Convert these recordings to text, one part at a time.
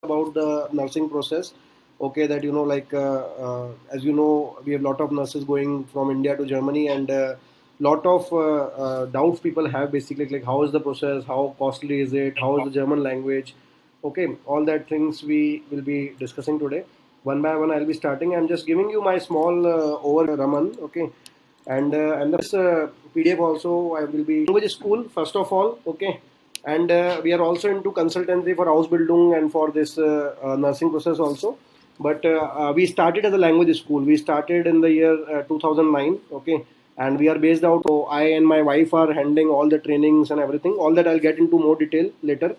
about the nursing process. Okay, that as you know, we have a lot of nurses going from India to Germany, and lot of doubts people have basically, like how is the process, how costly is it, how is the German language. Okay, all that things we will be discussing today. One by one, I'll be starting. I'm just giving you my small overview, Raman. Okay, and this PDF also I will be language school first of all. Okay, and we are also into consultancy for Ausbildung and for this nursing process also. But we started as a language school. We started in the year 2009. Okay, and we are based out. So I and my wife are handling all the trainings and everything. All that I'll get into more detail later.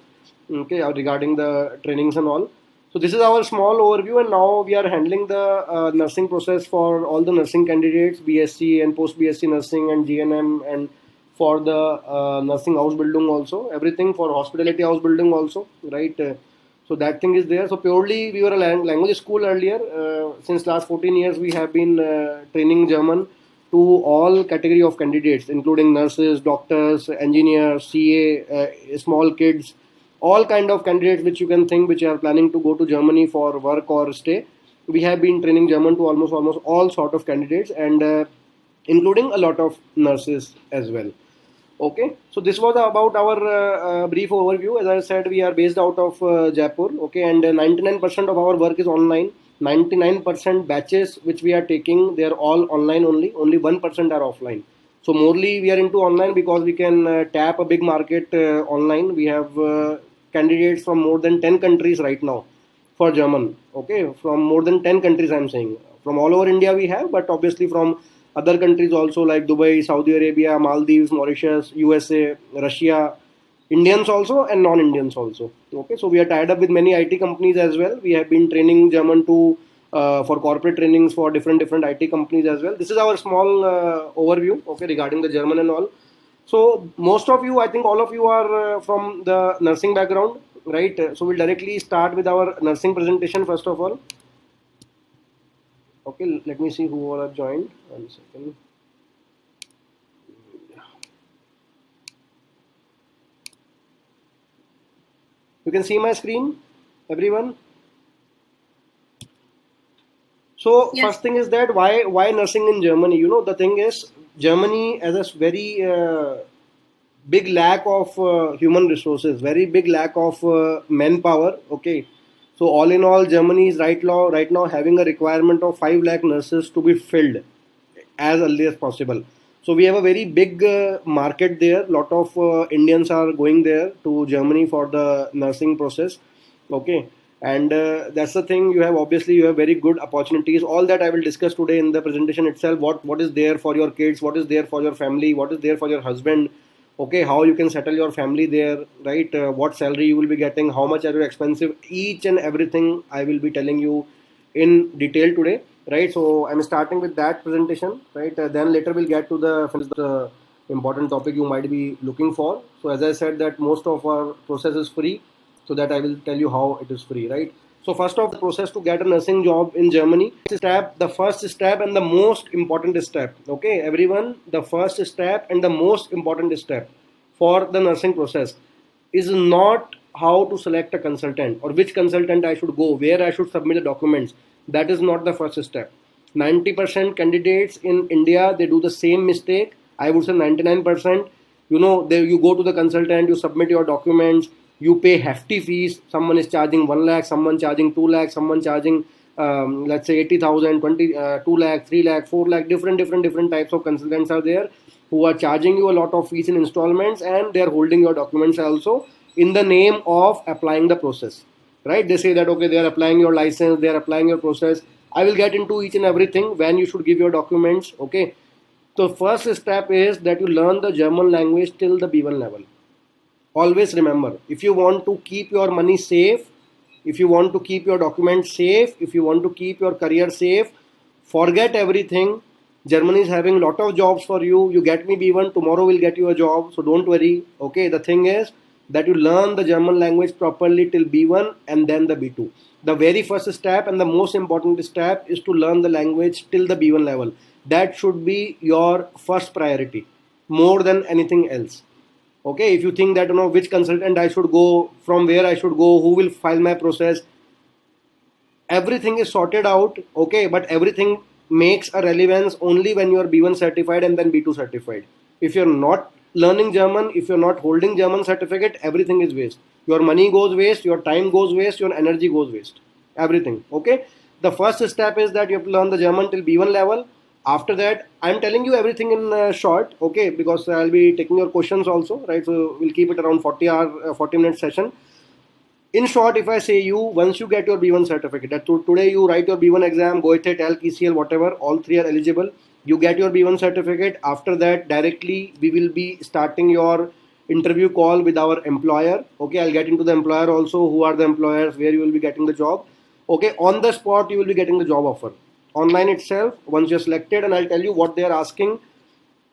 Okay, regarding the trainings and all. So this is our small overview, and now we are handling the nursing process for all the nursing candidates, BSc and post BSc nursing and GNM, and for the nursing house building also, everything for hospitality house building also, right? So that thing is there. So purely we were a language school earlier. Since last 14 years, we have been training German to all category of candidates, including nurses, doctors, engineers, CA, small kids, all kind of candidates which you can think which are planning to go to Germany for work or stay. We have been training German to almost all sort of candidates, and including a lot of nurses as well. Okay, so this was about our brief overview. As I said, we are based out of Jaipur. Okay, and 99% of our work is online. 99% batches which we are taking, they are all online only. Only 1% are offline. So morely we are into online because we can tap a big market online. We have candidates from more than 10 countries right now for German. Okay, from more than 10 countries I'm saying. From all over India we have, but obviously from other countries also like Dubai, Saudi Arabia, Maldives, Mauritius, USA, Russia, Indians also and non-Indians also. Okay, so we are tied up with many IT companies as well. We have been training German to for corporate trainings for different IT companies as well. This is our small overview, okay, regarding the German and all. So most of you, I think all of you are from the nursing background, right? So we'll directly start with our nursing presentation first of all. Okay, let me see who all have joined. 1 second. You can see my screen, everyone. So Yes. first thing is that why nursing in Germany? You know, the thing is Germany has a very big lack of human resources, very big lack of manpower. Okay, so all in all, Germany is right now having a requirement of 5 lakh nurses to be filled as early as possible. So we have a very big market there. Lot of Indians are going there to Germany for the nursing process. Okay, and that's the thing. You have very good opportunities. All that I will discuss today in the presentation itself. What is there for your kids? What is there for your family? What is there for your husband? Okay, how you can settle your family there, right? What salary you will be getting? How much are you expensive? Each and everything I will be telling you in detail today, right? So I'm starting with that presentation, right? Then later we'll get to the important topic you might be looking for. So as I said that most of our process is free, so that I will tell you how it is free, right? So first of the process to get a nursing job in Germany, the first step and the most important step. Okay, everyone, the first step and the most important step for the nursing process is not how to select a consultant or which consultant I should go, where I should submit the documents. That is not the first step. 90% candidates in India, they do the same mistake. I would say 99%. You go to the consultant, you submit your documents, you pay hefty fees. Someone is charging 1 lakh, someone charging 2 lakh, someone charging let's say 80,000, 2 lakh, 3 lakh, 4 lakh. Different types of consultants are there who are charging you a lot of fees in installments, and they are holding your documents also in the name of applying the process, right? They say that okay, they are applying your license, they are applying your process. I will get into each and everything when you should give your documents. Okay, so first step is that you learn the German language till the B1 level. Always remember, if you want to keep your money safe, if you want to keep your documents safe, if you want to keep your career safe, forget everything. Germany is having a lot of jobs for you. You get me B1, tomorrow will get you a job, so don't worry. Okay, the thing is that you learn the German language properly till B1 and then the B2. The very first step and the most important step is to learn the language till the B1 level. That should be your first priority more than anything else. Okay, if you think that which consultant I should go, from where I should go, who will file my process, everything is sorted out, okay, but everything makes a relevance only when you are B1 certified and then B2 certified. If you're not learning German, if you're not holding German certificate, everything is waste. Your money goes waste, your time goes waste, your energy goes waste, everything, okay. The first step is that you have to learn the German till B1 level. After that, I'm telling you everything in short, okay, because I'll be taking your questions also, right? So we'll keep it around 40 minute session. In short, if I say you, once you get your B1 certificate, that today you write your B1 exam, Goethe, TELC, ECL, whatever, all three are eligible. You get your B1 certificate. After that, directly we will be starting your interview call with our employer. Okay, I'll get into the employer also, who are the employers, where you will be getting the job. Okay, on the spot you will be getting the job offer. Online itself, once you're selected, and I'll tell you what they are asking.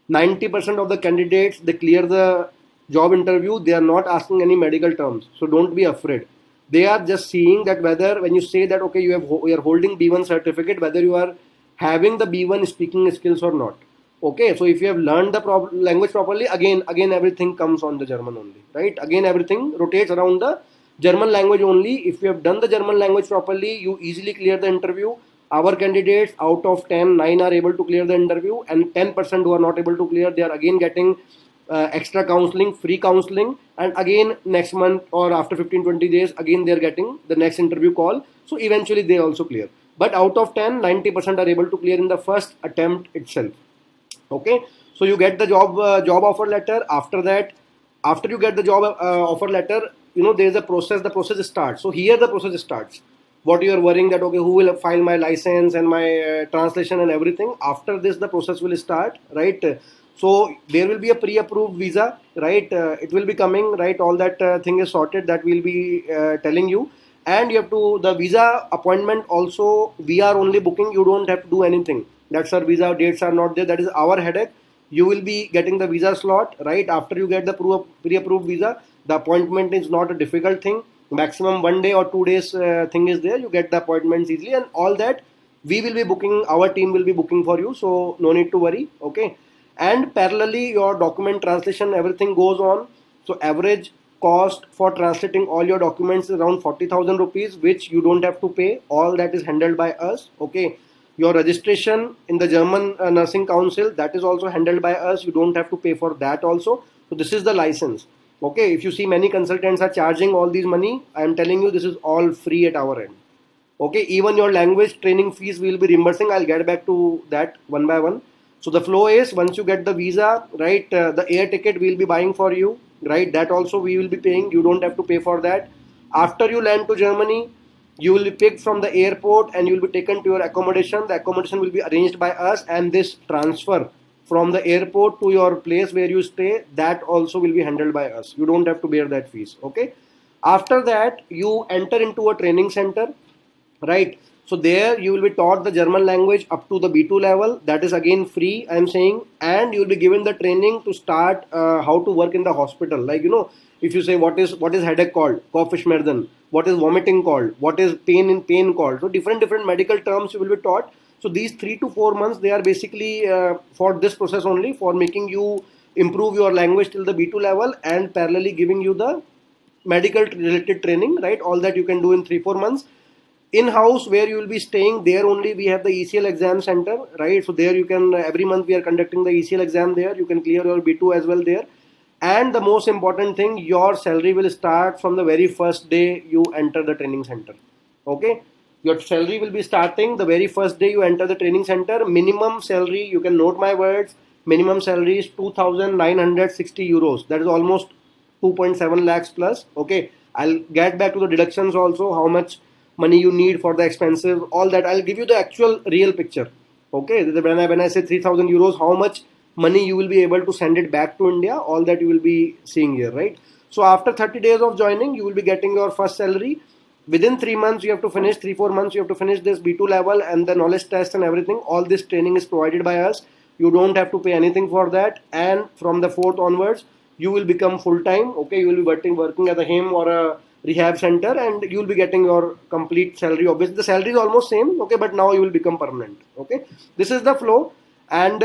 90% of the candidates, they clear the job interview, they are not asking any medical terms, so don't be afraid. They are just seeing that whether, when you say that okay, you are holding B1 certificate, whether you are having the B1 speaking skills or not. Okay, so if you have learned the language properly, again everything comes on the German only, right? Again everything rotates around the German language only. If you have done the German language properly, you easily clear the interview. Our candidates, out of 10, 9 are able to clear the interview, and 10% who are not able to clear, they are again getting extra counseling, free counseling, and again next month or after 15-20 days, again they are getting the next interview call. So eventually they also clear. But out of 10, 90% are able to clear in the first attempt itself. Okay, so you get the job offer letter. After that, after you get the job offer letter, there is a process. The process starts. So here the process starts. What you are worrying that okay, who will file my license and my translation and everything. After this, the process will start, right? So there will be a pre-approved visa, right? It will be coming, right? All that thing is sorted. That will be telling you, and you have to the visa appointment also. We are only booking. You don't have to do anything. That's our visa dates are not there. That is our headache. You will be getting the visa slot, right? After you get the pre-approved visa, the appointment is not a difficult thing. Maximum 1 day or 2 days thing is there. You get the appointments easily, and all that we will be booking. Our team will be booking for you, so no need to worry. Okay, and parallelly your document translation, everything goes on. So average cost for translating all your documents is around 40,000 rupees, which you don't have to pay. All that is handled by us. Okay, your registration in the German Nursing Council, that is also handled by us. You don't have to pay for that also. So this is the license. Okay, if you see many consultants are charging all these money, I am telling you this is all free at our end. Okay, even your language training fees we will be reimbursing. I'll get back to that one by one. So the flow is, once you get the visa, right, the air ticket we'll be buying for you, right? That also we will be paying. You don't have to pay for that. After you land to Germany, you will be picked from the airport and you will be taken to your accommodation. The accommodation will be arranged by us, and this transfer from the airport to your place where you stay, that also will be handled by us. You don't have to bear that fees. Okay. After that, you enter into a training center, right? So there you will be taught the German language up to the B2 level. That is again free, I am saying, and you will be given the training to start how to work in the hospital. Like if you say what is headache called, Kopfschmerzen, what is vomiting called, what is pain called. So different medical terms you will be taught. So these 3 to 4 months, they are basically for this process only, for making you improve your language till the B2 level, and parallelly giving you the medical related training, right? All that you can do in 3 4 months. In house where you will be staying, there only we have the ECL exam center, right? So there you can every month we are conducting the ECL exam there. You can clear your B2 as well there. And the most important thing, your salary will start from the very first day you enter the training center. Okay, your salary will be starting the very first day you enter the training center. Minimum salary, you can note my words, minimum salary is 2,960 euros. That is almost 2.7 lakhs plus. Okay, I'll get back to the deductions also, how much money you need for the expenses, all that. I'll give you the actual real picture. Okay, when I say 3,000 euros, how much money you will be able to send it back to India, all that you will be seeing here, right? So after 30 days of joining, you will be getting your first salary. Within 3 months, you have to finish, 3 4 months, you have to finish this B2 level and the knowledge test and everything. All this training is provided by us. You don't have to pay anything for that. And from the fourth onwards, you will become full time. Okay, you will be working at a home or a rehab center, and you will be getting your complete salary. Obviously, the salary is almost same. Okay, but now you will become permanent. Okay, this is the flow. And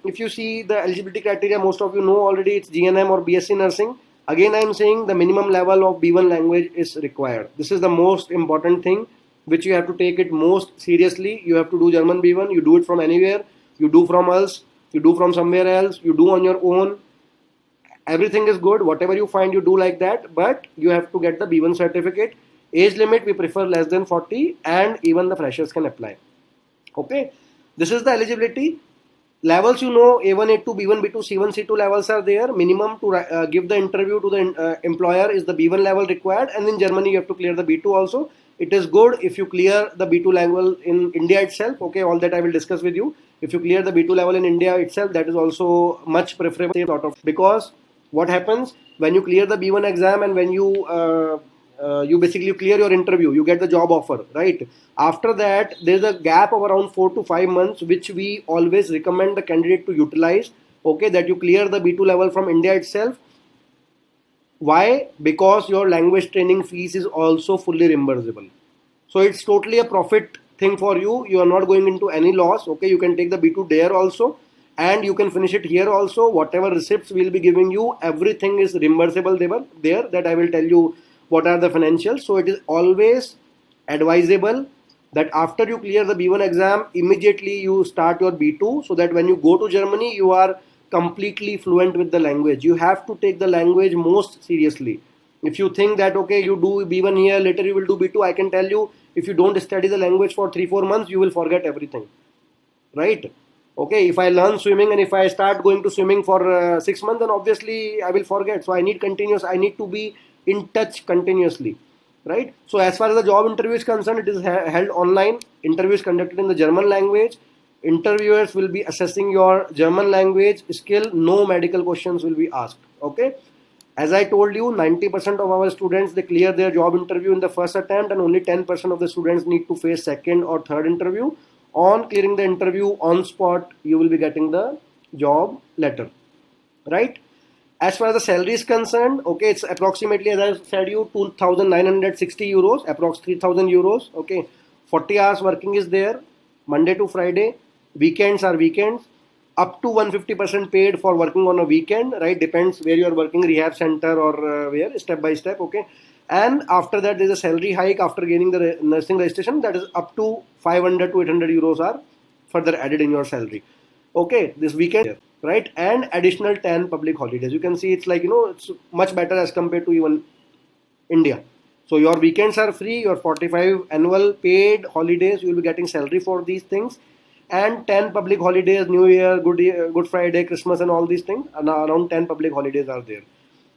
if you see the eligibility criteria, most of you know already, it's GNM or BSc nursing. Again, I am saying the minimum level of B1 language is required. This is the most important thing. which you have to take it most seriously. You have to do German B1. You do it from anywhere. You do from us. You do from somewhere else. You do on your own. Everything is good. Whatever you find, you do like that. But you have to get the B1 certificate. Age limit, we prefer less than 40, and even the freshers can apply. Okay, this is the eligibility. Levels, you know, A1, A2, B1, B2, C1, C2 levels are there. Minimum to give the interview to the employer is the B1 level required, and in Germany you have to clear the B2 also. It is good if you clear the B2 level in India itself. Okay, all that I will discuss with you. If you clear the B2 level in India itself, that is also much preferable, because what happens when you clear the B1 exam, and when you basically clear your interview, you get the job offer, right? After that, there's a gap of around 4 to 5 months, which we always recommend the candidate to utilize. Okay, that you clear the B2 level from India itself. Why? Because your language training fees is also fully reimbursable. So it's totally a profit thing for you. You are not going into any loss. Okay, you can take the B2 there also, and you can finish it here also. Whatever receipts we'll be giving you, everything is reimbursable there. That I will tell you what are the financials. So it is always advisable that after you clear the B1 exam, immediately you start your B2, so that when you go to Germany, you are completely fluent with the language. You have to take the language most seriously. If you think that okay, you do B1 here, later you will do B2, I can tell you, if you don't study the language for 3-4 months, you will forget everything, right? Okay, if I learn swimming and if I start going to swimming for 6 months, then obviously I will forget. So I need to be in touch continuously, right? So as far as the job interview is concerned, it is held online. Interview is conducted in the German language. Interviewers will be assessing your German language skill. No medical questions will be asked. Okay, as I told you, 90% of our students, they clear their job interview in the first attempt, and only 10% of the students need to face second or third interview. On clearing the interview on spot, you will be getting the job letter, right? As far as the salary is concerned, okay, it's approximately, as I said you, 2,960 euros, approx 3,000 euros. Okay, 40 hours working is there, Monday to Friday. Weekends are weekends. Up to 150% paid for working on a weekend, right? Depends where you are working, rehab center or where, step by step. Okay, and after that, there's a salary hike after gaining the nursing registration, that is up to 500 to 800 euros are further added in your salary. Okay, this weekend, right? And additional 10 public holidays. You can see it's like, it's much better as compared to even India. So your weekends are free, your 45 annual paid holidays, you will be getting salary for these things, and 10 public holidays, New Year, Good Friday, Christmas, and all these things. And around 10 public holidays are there.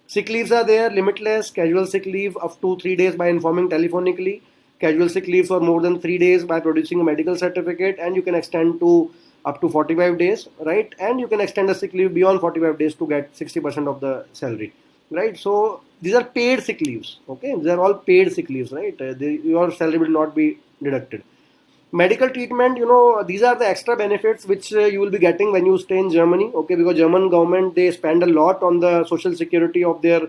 Sick leaves are there, limitless. Casual sick leave up to 3 days by informing telephonically. Casual sick leave for more than 3 days by producing a medical certificate, and you can extend to up to 45 days, right? And you can extend the sick leave beyond 45 days to get 60% of the salary, right? So these are paid sick leaves. Okay, these are all paid sick leaves, right? Your salary will not be deducted. Medical treatment, these are the extra benefits which you will be getting when you stay in Germany. Okay, because German government, they spend a lot on the social security of their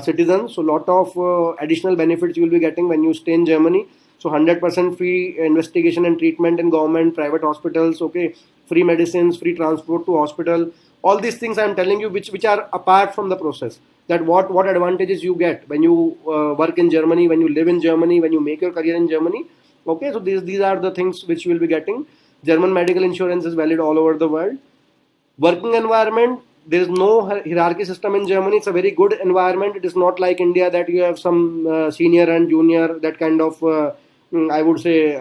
citizens. So lot of additional benefits you will be getting when you stay in Germany. So 100% free investigation and treatment in government private hospitals. Okay, free medicines, free transport to hospital. All these things I am telling you, which are apart from the process. That what advantages you get when you work in Germany, when you live in Germany, when you make your career in Germany. Okay, so these are the things which you will be getting. German medical insurance is valid all over the world. Working environment, there is no hierarchy system in Germany. It's a very good environment. It is not like India that you have some senior and junior, that kind of I would say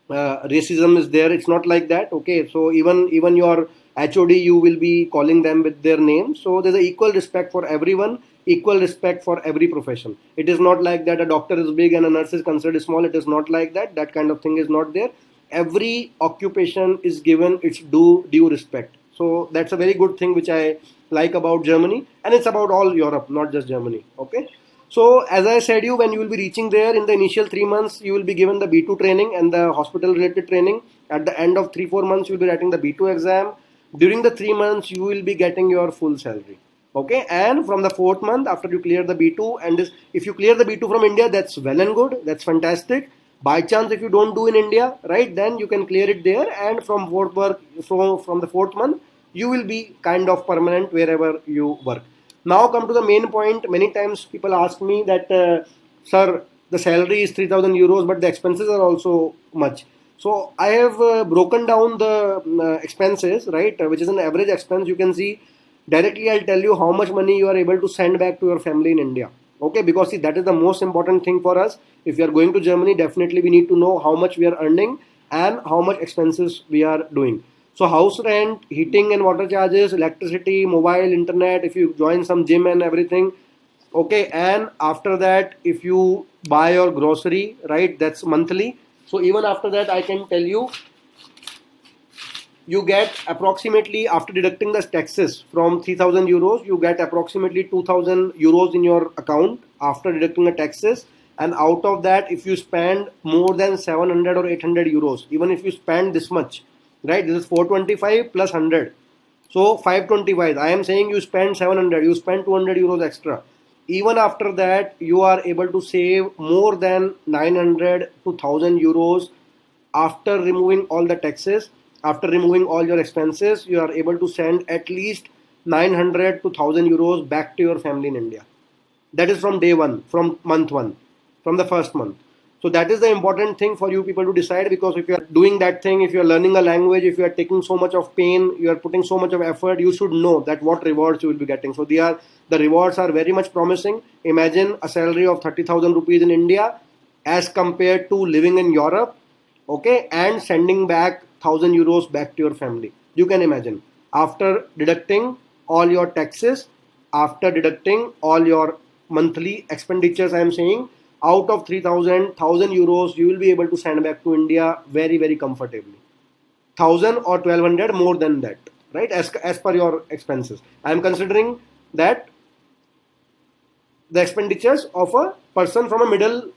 racism is there. It's not like that. Okay, so even your HOD, you will be calling them with their name. So there's a equal respect for everyone, equal respect for every profession. It is not like that a doctor is big and a nurse is considered small. It is not like that. That kind of thing is not there. Every occupation is given its due respect. So that's a very good thing which I like about Germany, and it's about all Europe, not just Germany. Okay. So as I said you, when you will be reaching there in the initial 3 months, you will be given the B2 training and the hospital related training. At the end of 3-4 months, you will be writing the B2 exam. During the 3 months, you will be getting your full salary. Okay, and from the 4th month, after you clear the B2, and if you clear the B2 from India, that's well and good. That's fantastic. By chance, if you don't do in India, right, then you can clear it there, and from from the 4th month, you will be kind of permanent wherever you work. Now come to the main point. Many times people ask me that, sir, the salary is 3,000 euros, but the expenses are also much. So I have broken down the expenses, right, which is an average expense. You can see directly. I'll tell you how much money you are able to send back to your family in India. Okay, because see, that is the most important thing for us. If we are going to Germany, definitely we need to know how much we are earning and how much expenses we are doing. So house rent, heating and water charges, electricity, mobile, internet, if you join some gym and everything. Okay, and after that, if you buy your grocery, right, that's monthly. So even after that, I can tell you, you get approximately, after deducting the taxes from 3,000 euros, you get approximately 2,000 euros in your account after deducting the taxes. And out of that, if you spend more than 700 or 800 euros, even if you spend this much, right, this is 425 plus 100, so 525. I am saying you spend 700, you spend 200 euros extra. Even after that, you are able to save more than 900 to 1000 euros after removing all the taxes, after removing all your expenses. You are able to send at least 900 to 1000 euros back to your family in India. That is from day one, from month one, from the first month. So that is the important thing for you people to decide, because if you are doing that thing, if you are learning a language, if you are taking so much of pain, you are putting so much of effort, you should know that what rewards you will be getting. So the rewards are very much promising. Imagine a salary of 30,000 rupees in India as compared to living in Europe, okay, and sending back 1000 euros back to your family. You can imagine, after deducting all your taxes, after deducting all your monthly expenditures, I am saying, out of 3000 euros you will be able to send back to India very very comfortably. 1000 or 1200 more than that, right, as per your expenses. I am considering that the expenditures of a person from a middle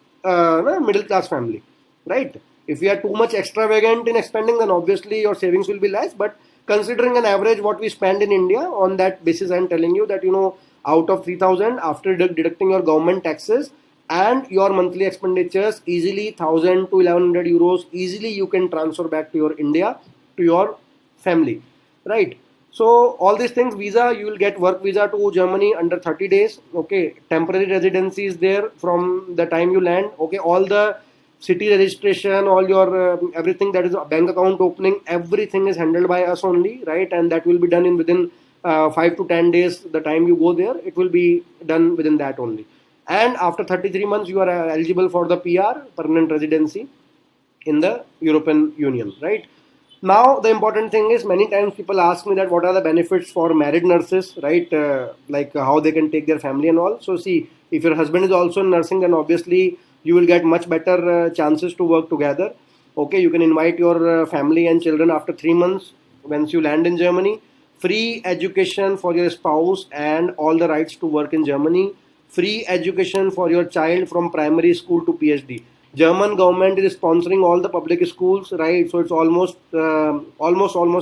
class family, right? If you are too much extravagant in expending, then obviously your savings will be less. But considering an average what we spend in India, on that basis I am telling you that, out of 3000, after deducting your government taxes and your monthly expenditures, easily 1000 to 1100 euros easily you can transfer back to your India, to your family, right? So all these things, visa, you will get work visa to Germany under 30 days. Okay, temporary residency is there from the time you land. Okay, all the city registration, all your everything, that is bank account opening, everything is handled by us only, right? And that will be done in within 5 to 10 days. The time you go there, it will be done within that only. And after 33 months, you are eligible for the PR, permanent residency, in the European Union, right? Now, the important thing is, many times people ask me that what are the benefits for married nurses, right? Like how they can take their family and all. So, see, if your husband is also in nursing, then obviously you will get much better chances to work together. Okay, you can invite your family and children after 3 months once you land in Germany. Free education for your spouse and all the rights to work in Germany. Free education for your child from primary school to PhD. German government is sponsoring all the public schools, right? So it's almost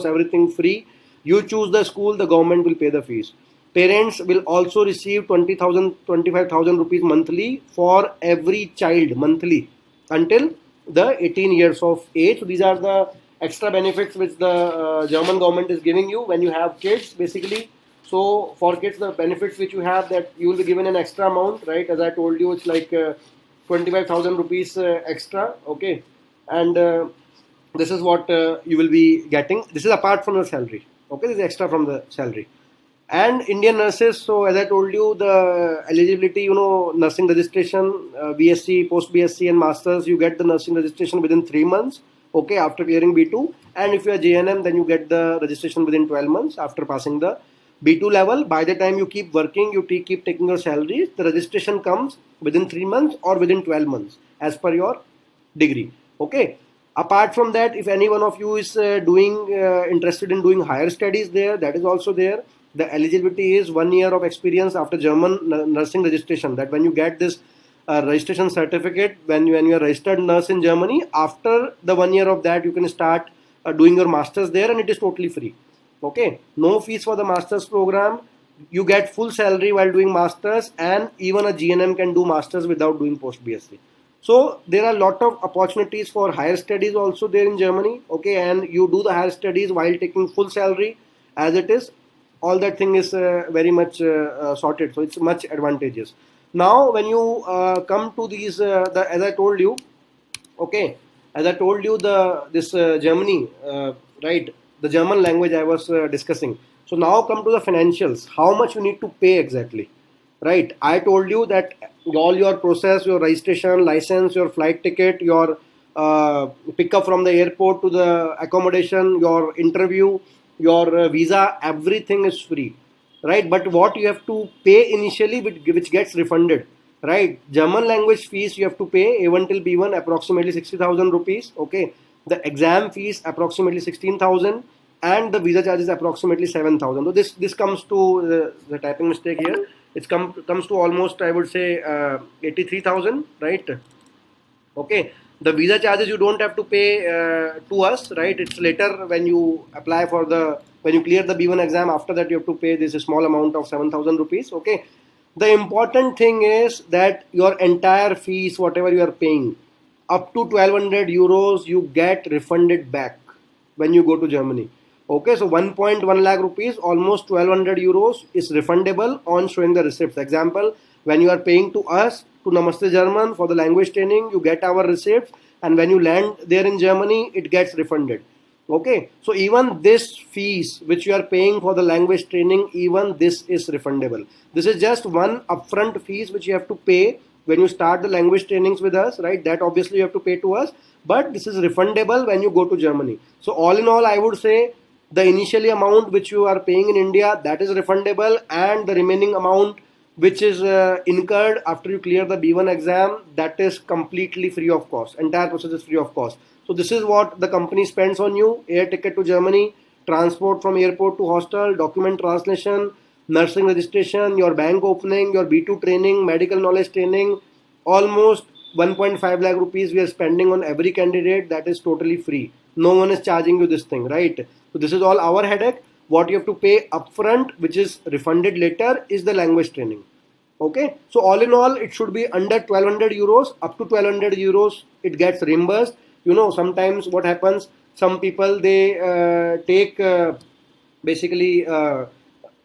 everything free. You choose the school, the government will pay the fees. Parents will also receive 20,000, 25,000 rupees monthly for every child monthly until the 18 years of age. So these are the extra benefits which the German government is giving you when you have kids, basically. So for kids, the benefits which you have, that you will be given an extra amount, right? As I told you, it's like 25,000 rupees extra, okay? And this is what you will be getting. This is apart from your salary, okay? This is extra from the salary. And Indian nurses, so as I told you, the eligibility, nursing registration, BSc, post BSc and masters, you get the nursing registration within 3 months, okay, after clearing B2. And if you are JNM, then you get the registration within 12 months after passing the B2 level. By the time you keep working, you keep taking your salaries, the registration comes within 3 months or within 12 months as per your degree, okay? Apart from that, if any one of you is interested in doing higher studies there, that is also there. The eligibility is 1 year of experience after German nursing registration. That when you get this registration certificate, when you are registered nurse in Germany, after the 1 year of that, you can start doing your masters there, and it is totally free. Okay, no fees for the masters program. You get full salary while doing masters, and even a GNM can do masters without doing post BSc. So there are a lot of opportunities for higher studies also there in Germany, okay? And you do the higher studies while taking full salary as it is. All that thing is very much sorted, so it's much advantageous. Now when you come to these as I told you, okay, as I told you, the this Germany, right, the German language I was discussing. So now come to the financials, how much you need to pay exactly, right? I told you that all your process, your registration, license, your flight ticket, your pickup from the airport to the accommodation, your interview, your visa, everything is free, right? But what you have to pay initially, which gets refunded, right? German language fees you have to pay A1 till B1 approximately 60,000 rupees. Okay, the exam fees approximately 16,000, and the visa charges approximately 7,000. So this comes to the typing mistake here. Comes to almost, I would say, 83,000, right? Okay, the visa charges you don't have to pay to us, right? It's later when you apply for the when you clear the B1 exam. After that, you have to pay this small amount of 7,000 rupees. Okay, the important thing is that your entire fees, whatever you are paying, up to 1,200 euros, you get refunded back when you go to Germany. Okay, so 1.1 lakh rupees, almost 1,200 euros is refundable on showing the receipts. Example, when you are paying to us, to Namaste German for the language training, you get our receipts, and when you land there in Germany, it gets refunded. Okay, so even this fees which you are paying for the language training, even this is refundable. This is just one upfront fees which you have to pay when you start the language trainings with us, right? That obviously you have to pay to us, but this is refundable when you go to Germany. So all in all, I would say the initially amount which you are paying in India, that is refundable, and the remaining amount which is incurred after you clear the B1 exam, that is completely free of cost. Entire process is free of cost. So this is what the company spends on you: air ticket to Germany, transport from airport to hostel, document translation, nursing registration, your bank opening, your B2 training, medical knowledge training. Almost 1.5 lakh rupees we are spending on every candidate. That is totally free. No one is charging you this thing, right? So this is all our headache. What you have to pay upfront, which is refunded later, is the language training. Okay, so all in all, it should be under 1,200 euros. Up to 1,200 euros, it gets reimbursed. You know, sometimes what happens, some people they take basically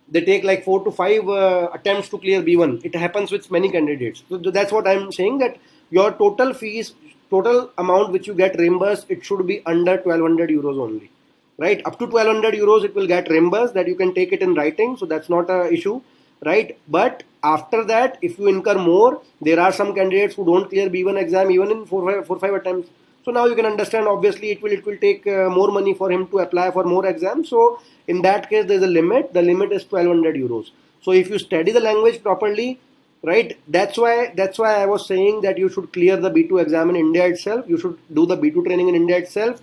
they take like 4 to 5 attempts to clear B1. It happens with many candidates. So that's what I'm saying, that your total fees, total amount which you get reimbursed, it should be under 1,200 euros only, right? Up to 1,200 euros it will get reimbursed, that you can take it in writing, so that's not a issue, right? But after that, if you incur more, there are some candidates who don't clear B1 exam even in 4 5 attempts. So now you can understand, obviously it will take more money for him to apply for more exams. So in that case, there's a limit. The limit is 1,200 euros. So if you study the language properly, right, that's why I was saying that you should clear the B2 exam in India itself. You should do the B2 training in India itself.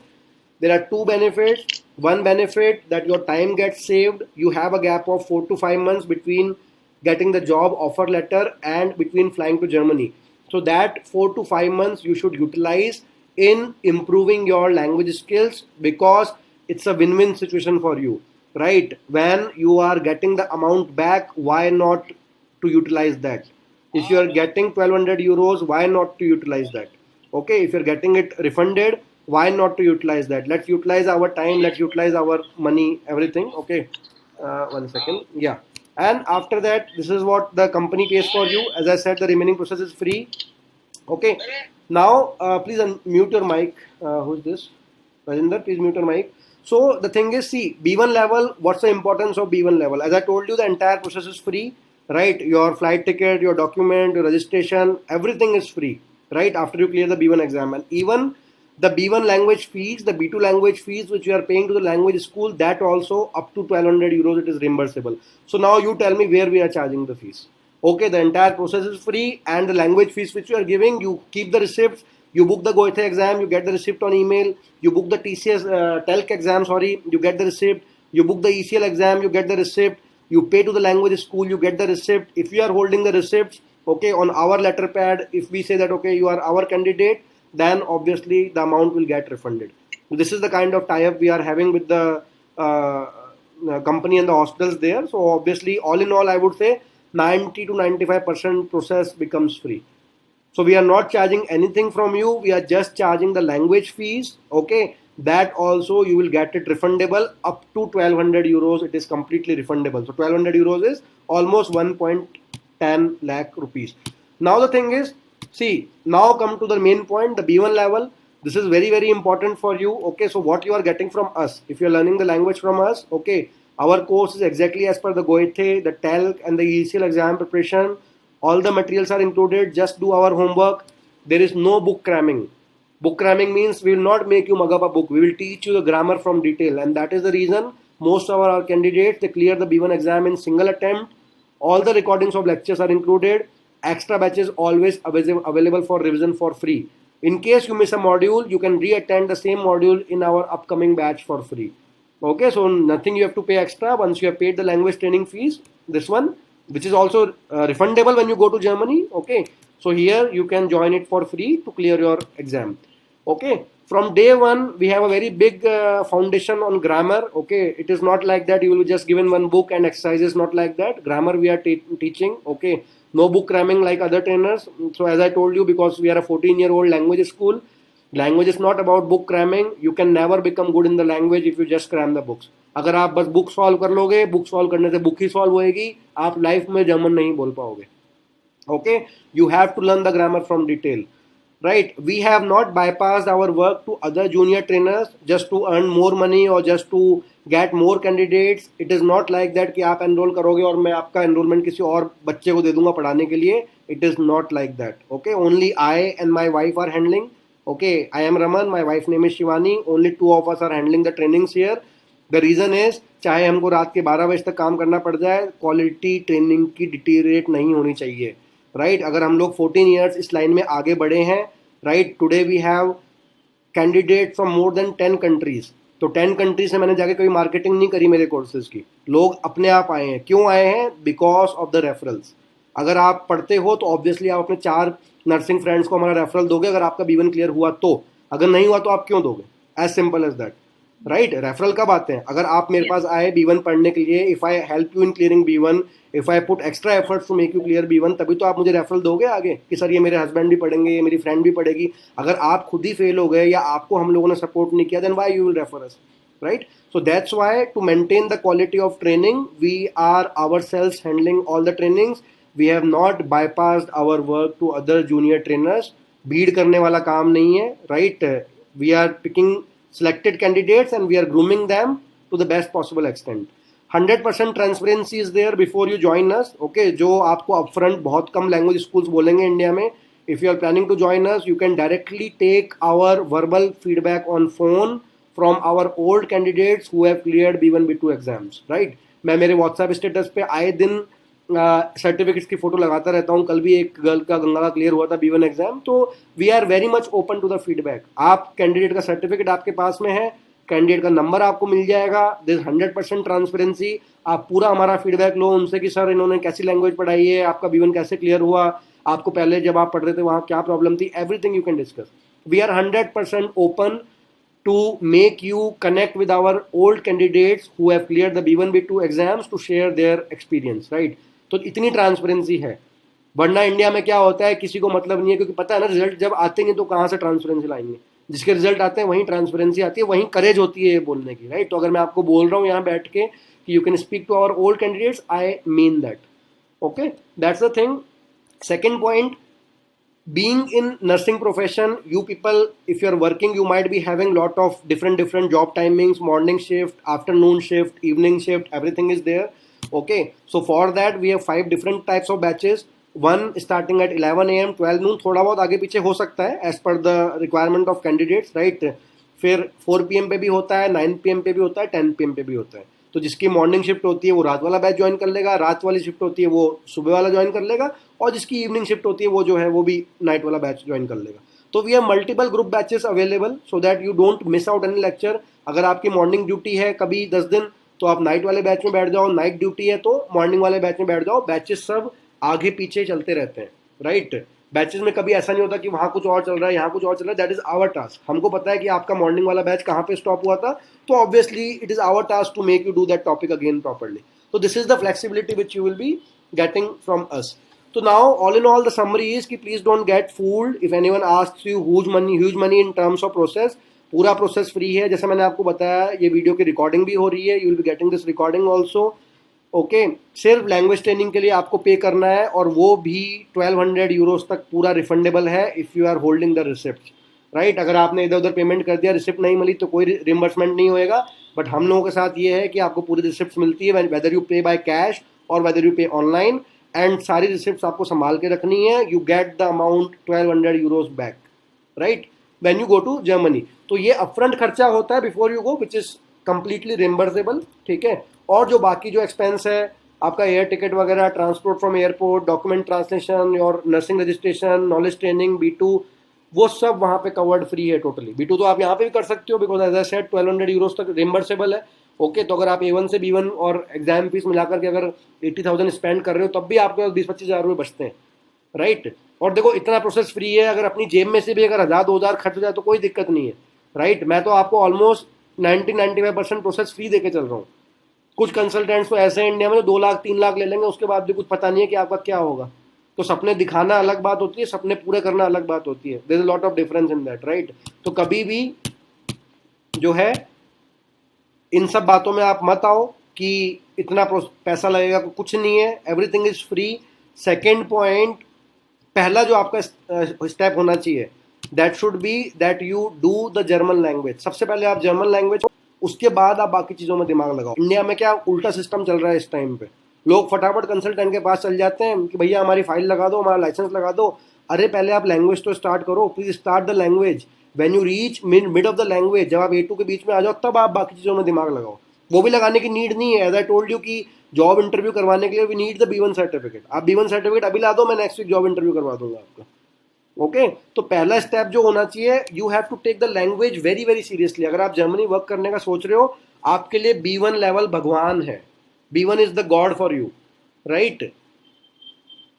There are two benefits. One benefit, that your time gets saved. You have a gap of 4 to 5 months between getting the job offer letter and between flying to Germany. So that 4 to 5 months you should utilize in improving your language skills, because it's a win-win situation for you, right? When you are getting the amount back, why not to utilize that? If you are getting 1,200 euros, why not to utilize that? Okay, if you're getting it refunded, why not to utilize that? Let's utilize our time, let's utilize our money, everything. Okay, 1 second. Yeah, and after that, this is what the company pays for you. As I said, the remaining process is free. Okay, now please unmute your mic. Who's this? Rajinder, please mute your mic. So the thing is, see, B1 level, what's the importance of B1 level? As I told you, the entire process is free, right? Your flight ticket, your document, your registration, everything is free, right? After you clear the B1 exam. And even the B1 language fees, the B2 language fees, which you are paying to the language school, that also up to 1,200 euros, it is reimbursable. So now you tell me where we are charging the fees. Okay, the entire process is free, and the language fees which you are giving, you keep the receipts. You book the Goethe exam, you get the receipt on email. You book the TCS TELC exam, sorry, you get the receipt. You book the ECL exam, you get the receipt. You pay to the language school, you get the receipt. If you are holding the receipts, okay, on our letter pad, if we say that, okay, you are our candidate, then obviously the amount will get refunded. This is the kind of tie-up we are having with the company and the hospitals there. So obviously, all in all, I would say 90 to 95% process becomes free. So we are not charging anything from you. We are just charging the language fees. Okay, that also you will get it refundable up to 1,200 euros. It is completely refundable. So 1,200 euros is almost 1. 10 lakh rupees. Now the thing is, see, now come to the main point, the B1 level. This is very very important for you. Okay, so what you are getting from us, if you are learning the language from us, okay, our course is exactly as per the Goethe, the TELC and the ECL exam preparation. All the materials are included. Just do our homework. There is no book cramming. Book cramming means we will not make you mug up a book. We will teach you the grammar from detail, and that is the reason most of our candidates, they clear the B1 exam in single attempt. All the recordings of lectures are included. Extra batches always available for revision for free. In case you miss a module, you can re-attend the same module in our upcoming batch for free. Okay, so nothing you have to pay extra once you have paid the language training fees. This one, which is also refundable when you go to Germany. Okay, so here you can join it for free to clear your exam. Okay, from day one we have a very big foundation on grammar. Okay, it is not like that you will be just given one book and exercises, not like that. Grammar we are teaching. Okay, no book cramming like other trainers. So as I told you, because we are a 14-year-old language school, language is not about book cramming. You can never become good in the language if you just cram the books. अगर आप बस book solve कर लोगे, book solve करने से book ही solve होएगी, आप life में जर्मन नहीं बोल पाओगे. Okay, you have to learn the grammar from detail. Right, we have not bypassed our work to other junior trainers just to earn more money or just to get more candidates. It is not like that कि आप enroll करोगे और मैं आपका enrollment किसी और बच्चे को दे दूंगा पढ़ाने के लिए. It is not like that. Okay, only I and my wife are handling. Okay, I am Raman, my wife name is Shivani. Only two of us are handling the trainings here. The reason is, चाहे हमको रात के 12 बजे तक काम करना पड़ जाए, क्वालिटी ट्रेनिंग की डिटीरिएट नहीं होनी चाहिए. राइट, अगर हम लोग 14 ईयर्स इस लाइन में आगे बढ़े हैं, right, today we have candidate from more than 10 countries. तो 10 कंट्रीज से मैंने जाके कोई मार्केटिंग नहीं करी मेरे कोर्सेज की. लोग अपने आप आए हैं. क्यों आए हैं? Because of the referrals. अगर आप पढ़ते हो तो ऑब्वियसली आप अपने 4 नर्सिंग फ्रेंड्स को हमारा रेफरल दोगे अगर आपका B1 क्लियर हुआ तो. अगर नहीं हुआ तो आप क्यों दोगे? As simple as that. Right, referral कब आते हैं? अगर आप मेरे पास आए B1 पढ़ने के लिए, if I help you in clearing B1, if I put extra efforts to make you clear B1, तभी तो आप मुझे रेफरल दोगे आगे कि सर ये मेरे हस्बैंड भी पढ़ेंगे, ये मेरी फ्रेंड भी पढ़ेगी. अगर आप खुद ही फेल हो गए या आपको हम लोगों ने सपोर्ट नहीं किया, then why you will refer us? Right, so that's why to maintain the quality of training we are ourselves handling all the trainings. We have not bypassed our work to other junior trainers. भीड़ करने वाला काम नहीं है. Right, we are picking selected candidates and we are grooming them to the best possible extent. 100% transparency is there before you join us. Okay, जो आपको upfront बहुत कम language schools बोलेंगे इंडिया में. If you are planning to join us, you can directly take our verbal feedback on phone from our old candidates who have cleared B1 B2 exams. Right, मैं मेरे WhatsApp status पे आए दिन certificates की photo लगाता रहता हूँ. कल भी एक गर्ल का गंगा का क्लियर हुआ था B1 एग्जाम. तो we are very much open to the feedback. आप कैंडिडेट का सर्टिफिकेट आपके पास में है, कैंडिडेट का नंबर आपको मिल जाएगा. This 100% transparency. आप पूरा हमारा फीडबैक लो उनसे कि सर इन्होंने कैसी लैंग्वेज पढ़ाई है, आपका B1 कैसे क्लियर हुआ, आपको पहले जब आप पढ़ रहे थे वहाँ क्या प्रॉब्लम थी. Everything you can discuss. We are 100% open to make you connect with our old candidates who have cleared the B1 B2 exams to share their experience. Right, तो इतनी ट्रांसपेरेंसी है. वरना इंडिया में क्या होता है, किसी को मतलब नहीं है, क्योंकि पता है ना रिजल्ट जब आते नहीं तो कहाँ से ट्रांसपेरेंसी लाएंगे. जिसके रिजल्ट आते हैं वहीं ट्रांसपेरेंसी आती है, वहीं करेज होती है बोलने की. राइट, तो अगर मैं आपको बोल रहा हूँ यहाँ बैठ के कि you can speak to our old candidates, I mean that. Okay, that's the thing. Second point, being in nursing profession, you people, if you are working, you might be having lot of different job timings, morning shift, afternoon shift, evening shift, everything is there. Okay, so for that we have 5 different types of batches. One starting at 11 AM, 12 noon, थोड़ा बहुत आगे पीछे हो सकता है as per the requirement of candidates. Right, फिर 4 PM पे भी होता है, 9 PM पे भी होता है, 10 PM पे भी होता है. तो जिसकी मॉर्निंग शिफ्ट होती है वो रात वाला बैच ज्वाइन कर लेगा, रात वाली शिफ्ट होती है वो सुबह वाला ज्वाइन कर लेगा, और जिसकी इवनिंग शिफ्ट होती है वो जो है वो भी नाइट वाला बैच ज्वाइन कर लेगा. तो we have multiple group batches available so that you don't miss out any lecture. अगर आपकी मॉर्निंग ड्यूटी है कभी 10 दिन, तो आप नाइट वाले बैच में बैठ जाओ. नाइट ड्यूटी है तो मॉर्निंग वाले बैच में बैठ जाओ. बैचेस सब आगे पीछे चलते रहते हैं. राइट, बैचेस में कभी ऐसा नहीं होता कि वहाँ कुछ और चल रहा है यहाँ कुछ और चल रहा है. That is our task. हमको पता है कि आपका मॉर्निंग वाला बैच कहाँ पे स्टॉप हुआ था, तो obviously it is our task to make you do that topic again properly. तो this is the flexibility which you will be getting from us. तो now all in all the summary is कि please don't get fooled if anyone asks you huge money in terms of process. पूरा process free है. जैसे मैंने आपको बताया, ये video की रिकॉर्डिंग भी हो रही है. You will be getting this recording also. Okay. सिर्फ लैंग्वेज ट्रेनिंग के लिए आपको पे करना है, और वो भी 1200 यूरोज तक पूरा रिफंडेबल है if you are holding the receipt, right. अगर आपने इधर उधर पेमेंट कर दिया, रिसिप्ट नहीं मिली, तो कोई रिम्बर्समेंट नहीं होएगा। बट हम लोगों के साथ ये है कि आपको पूरी रिसिप्ट मिलती है, whether you pay by cash और whether you pay online, and सारी रिसिप्ट आपको संभाल के रखनी है। You get the amount 1200 euros back, right, when you go to Germany. तो ये अपफ्रंट खर्चा होता है before you go, which is completely reimbursable, ठीक है। और जो बाकी जो एक्सपेंस है, आपका एयर टिकट वगैरह, transport from airport, document translation और nursing registration, knowledge training, B2, वो सब वहाँ पे कवर्ड फ्री है टोटली। B2 तो आप यहाँ पे भी कर सकते हो, because as I said 1200 euros तक रिम्बर्सेबल है। ओके, तो अगर आप A1 से B1 और एग्जाम फीस मिलाकर के अगर 80,000 स्पेंड कर रहे हो, तब भी आपके पास 20-25 हज़ार रुपये बचते हैं, राइट। और देखो, इतना प्रोसेस फ्री है, अगर अपनी जेब में से भी अगर 1,000-2,000 खर्च हो जाए तो कोई दिक्कत नहीं है, राइट। मैं तो आपको ऑलमोस्ट 90-95% प्रोसेस फ्री देके चल रहा हूँ। कुछ कंसल्टेंट्स तो ऐसे हैं इंडिया में जो 2 लाख 3 लाख ले लेंगे, उसके बाद भी कुछ पता नहीं है कि आपका क्या होगा। तो सपने दिखाना अलग बात होती है, सपने पूरे करना अलग बात होती है। There is lot of difference in that, right. तो कभी भी जो है, इन सब बातों में आप मत आओ कि इतना पैसा लगेगा, कुछ नहीं है, everything is free. Second point, पहला जो आपका स्टेप होना चाहिए, that should be that you do the German language. सबसे पहले आप जर्मन लैंग्वेज, उसके बाद आप बाकी चीज़ों में दिमाग लगाओ। इंडिया में क्या उल्टा सिस्टम चल रहा है इस टाइम पे, लोग फटाफट कंसल्टेंट के पास चल जाते हैं कि भैया हमारी फाइल लगा दो, हमारा लाइसेंस लगा दो। अरे पहले आप लैंग्वेज तो स्टार्ट करो, please start the language. When you reach mid of the language, जब आप A2 के बीच में आ जाओ, तब आप बाकी चीज़ों में दिमाग लगाओ। वो भी लगाने की नीड नहीं है, एज आई टोल्ड यू कि जॉब इंटरव्यू करवाने के लिए we need the B1 certificate. आप B1 सर्टिफिकेट अभी ला दो, मैं नेक्स्ट वीक जॉब इंटरव्यू करवा दूंगा आपका। ओके, तो पहला स्टेप जो होना चाहिए, you have to take the language very very seriously. अगर आप जर्मनी वर्क करने का सोच रहे हो, आपके लिए B1 लेवल भगवान है। B1 is the God for you, right.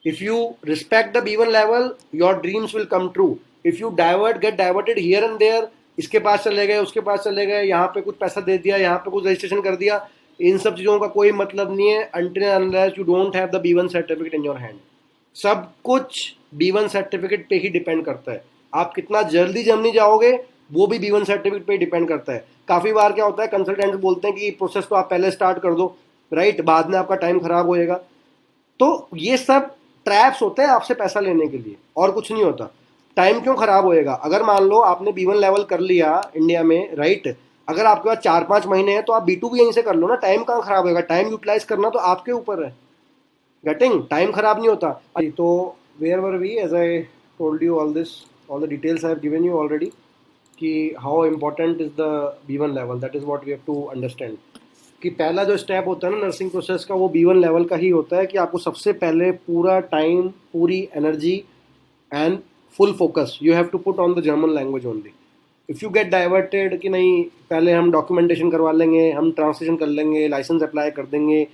If you respect the B1 level, your dreams will come true. If you get diverted here and there, इसके पास चले गए, उसके पास चले गए, यहाँ पे कुछ पैसा दे दिया, यहाँ पे कुछ रजिस्ट्रेशन कर दिया, इन सब चीज़ों का कोई मतलब नहीं है until and unless you don't have the B1 certificate in your hand. सब कुछ B1 सर्टिफिकेट पे ही डिपेंड करता है। आप कितना जल्दी जर्मनी जाओगे, वो भी B1 सर्टिफिकेट पे डिपेंड करता है। काफ़ी बार क्या होता है, कंसल्टेंट्स बोलते हैं कि प्रोसेस तो आप पहले स्टार्ट कर दो, राइट, बाद में आपका टाइम खराब होएगा। तो ये सब ट्रैप्स होते हैं आपसे पैसा लेने के लिए, और कुछ नहीं होता। टाइम क्यों खराब होएगा? अगर मान लो आपने B1 लेवल कर लिया इंडिया में, राइट, अगर आपके पास 4-5 महीने हैं तो आप B2 भी यहीं से कर लो ना। टाइम कहाँ खराब होएगा? टाइम यूटिलाइज करना तो आपके ऊपर है। गेटिंग, टाइम खराब नहीं होता। तो where were we, as I told you all this, all the details I have given you already, कि how important is the B1 level, that is what we have to understand. कि पहला जो step होता है ना nursing process का, वो B1 level का ही होता है, कि आपको सबसे पहले पूरा टाइम, पूरी energy and full focus you have to put on the German language only. If you get diverted कि नहीं पहले हम डॉक्यूमेंटेशन करवा लेंगे, हम ट्रांसलेशन कर लेंगे, लाइसेंस अप्लाई कर देंगे,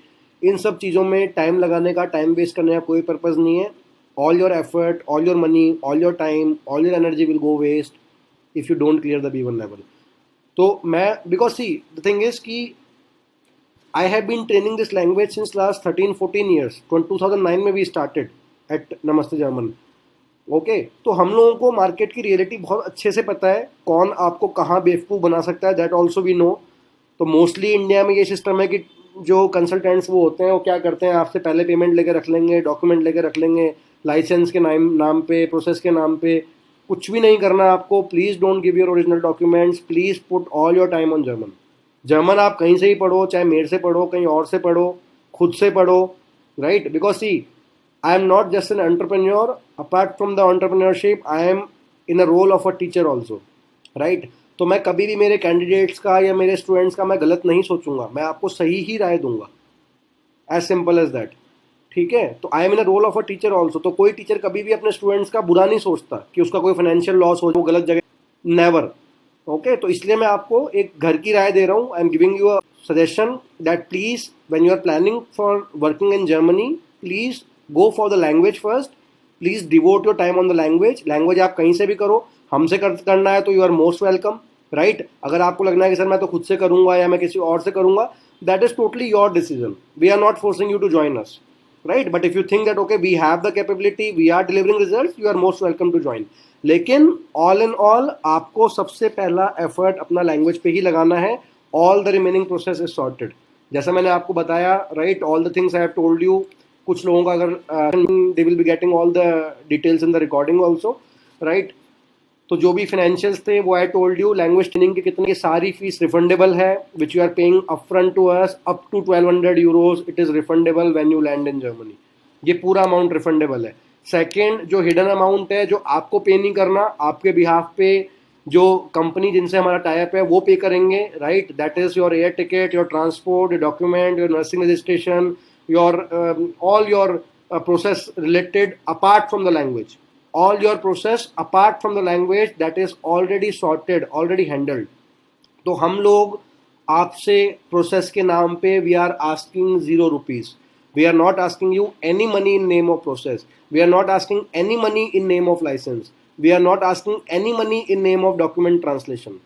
इन सब चीज़ों में टाइम लगाने का, टाइम वेस्ट करने का कोई पर्पज़ नहीं है। All your effort, all your money, all your time, all your energy will go waste if you don't clear the B1 level. तो मैं, because see the thing is कि I have been training this language since last 13-14 years. 2009 में we started at Namaste German. Okay, तो हम लोगों को market की reality बहुत अच्छे से पता है, कौन आपको कहाँ बेवकूफ़ बना सकता है, दैट ऑल्सो वी नो। तो मोस्टली इंडिया में ये सिस्टम है कि जो कंसल्टेंट्स वो होते हैं, वो क्या करते हैं, आपसे पहले पेमेंट लेके रख लेंगे, डॉक्यूमेंट लेके रख लेंगे, लाइसेंस के नाम पे, प्रोसेस के नाम पे। कुछ भी नहीं करना आपको। Please don't give your original documents, please put all your time on German. German आप कहीं से ही पढ़ो, चाहे मेरे से पढ़ो, कहीं और से पढ़ो, खुद से पढ़ो, right. Because see, I am not just an entrepreneur, apart from the entrepreneurship I am in a role of a teacher also, right. तो मैं कभी भी मेरे कैंडिडेट्स का या मेरे स्टूडेंट्स का मैं गलत नहीं सोचूंगा, मैं आपको सही ही राय दूंगा, एज सिंपल एज दैट, ठीक है। तो I am in a role of a teacher also. तो कोई टीचर कभी भी अपने स्टूडेंट्स का बुरा नहीं सोचता कि उसका कोई फाइनेंशियल लॉस हो, वो गलत जगह, नेवर। ओके, तो इसलिए मैं आपको एक घर की राय दे रहा हूँ। I am giving you a suggestion that please when you are planning for working in Germany, please go for the language first. Please devote your time on the language. Language आप कहीं से भी करो, हमसे करना है तो you are most welcome, right. अगर आपको लगना है कि सर मैं तो खुद से करूंगा या मैं किसी और से करूंगा, that is totally your decision. We are not forcing you to join us, right. But if you think that okay we have the capability, we are delivering result, you are most welcome to join. लेकिन all in all आपको सबसे पहला effort अपना language पे ही लगाना है। All the remaining process is sorted. जैसा मैंने आपको बताया, right, all the things I have told you. कुछ लोगों का अगर they will be getting all the details in the recording also, right. तो जो भी फाइनेंशियल्स थे वो I told you. Language training की कितनी सारी फीस रिफंडेबल है, which you are paying upfront to us up to 1200 euros, it is refundable when you land in Germany. ये पूरा अमाउंट रिफंडेबल है। सेकेंड, जो हिडन अमाउंट है जो आपको पे नहीं करना, आपके बिहाफ पे जो कंपनी जिनसे हमारा टाइप है वो पे करेंगे, right. That is your air ticket, your transport, your document, your nursing registration, your all your process related apart from the language, all your process apart from the language, that is already sorted, already handled। तो हम लोग आपसे process के नाम पे we are asking 0 rupees. We are not asking you any money in name of process, we are not asking any money in name of licence, we are not asking any money in name of document translation,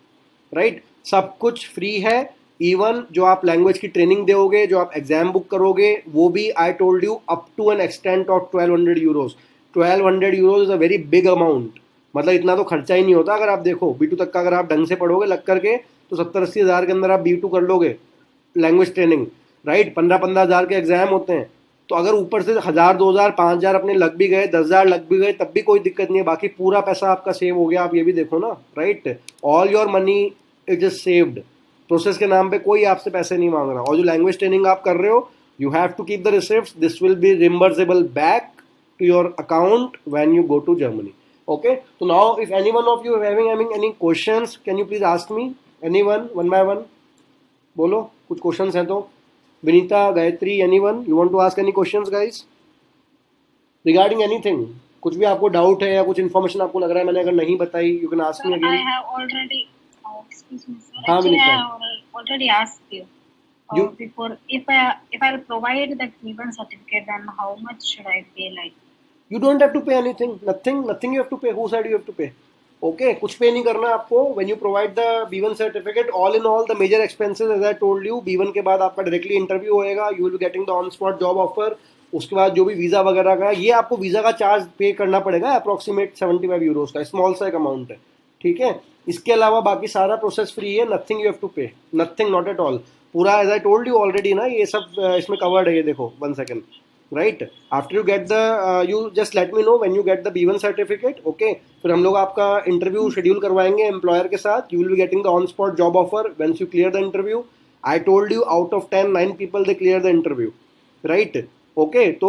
right. सब कुछ free है। Even जो आप language की training दोगे, जो आप exam book करोगे, वो भी I told you up to an extent of 1200 euros. 1200 euros is a very big amount. मतलब इतना तो खर्चा ही नहीं होता। अगर आप देखो B2 तक का अगर आप ढंग से पढ़ोगे लग करके तो 70-80 हज़ार के अंदर आप B2 कर लोगे लैंग्वेज ट्रेनिंग, राइट। 15-15 हज़ार के एग्जाम होते हैं। तो अगर ऊपर से 1000, 2000, 5000 अपने लग भी गए, 10,000 लग भी गए, तब भी कोई दिक्कत नहीं है। बाकी पूरा पैसा आपका सेव हो गया। आप ये भी देखो ना, right. All your money it is saved. Process के नाम पे कोई आपसे पैसे नहीं मांग रहा। और जो लैंग्वेज ट्रेनिंग आप कर रहे हो, you have to keep the receipts, this will be reimbursable back to your account when you go to Germany, okay। So now if anyone of you having any questions, can you please ask me, anyone, one by one। बोलो कुछ questions हैं तो। Vinita, Gayatri, anyone you want to ask any questions guys regarding anything। कुछ भी आपको doubt है या कुछ इन्फॉर्मेशन आपको लग रहा है मैंने अगर नहीं बताई, you can ask me I again. have already, excuse me, sir. हाँ Actually, I Vinita, have already asked you you before. If I'll provide that given certificate, then how much should I pay? Like, you don't have to pay anything, nothing you have to pay। who said you have to pay? Okay, कुछ पे नहीं करना आपको। when you provide the B1 certificate, all in all the major expenses as I told you, B1 के बाद आपका directly interview होएगा, you will be getting the on spot job offer। उसके बाद जो भी वीज़ा वगैरह का है, ये आपको वीज़ा का चार्ज पे करना पड़ेगा अप्रोक्सीमेट 75 यूरोज का, स्मॉल सा एक अमाउंट है, ठीक है। इसके अलावा बाकी सारा प्रोसेस फ्री है, nothing you have to pay, nothing, not at all. पूरा as I told you already ना, ये सब इसमें कवर्ड है। ये देखो 1 second, right. After you get the you just let me know when you get the B1 certificate, okay. फिर हम लोग आपका इंटरव्यू शेड्यूल करवाएंगे एम्प्लॉयर के साथ। You will be getting the on spot job offer once you clear the interview. I told you out of 10 9 people they clear the interview, right, okay. तो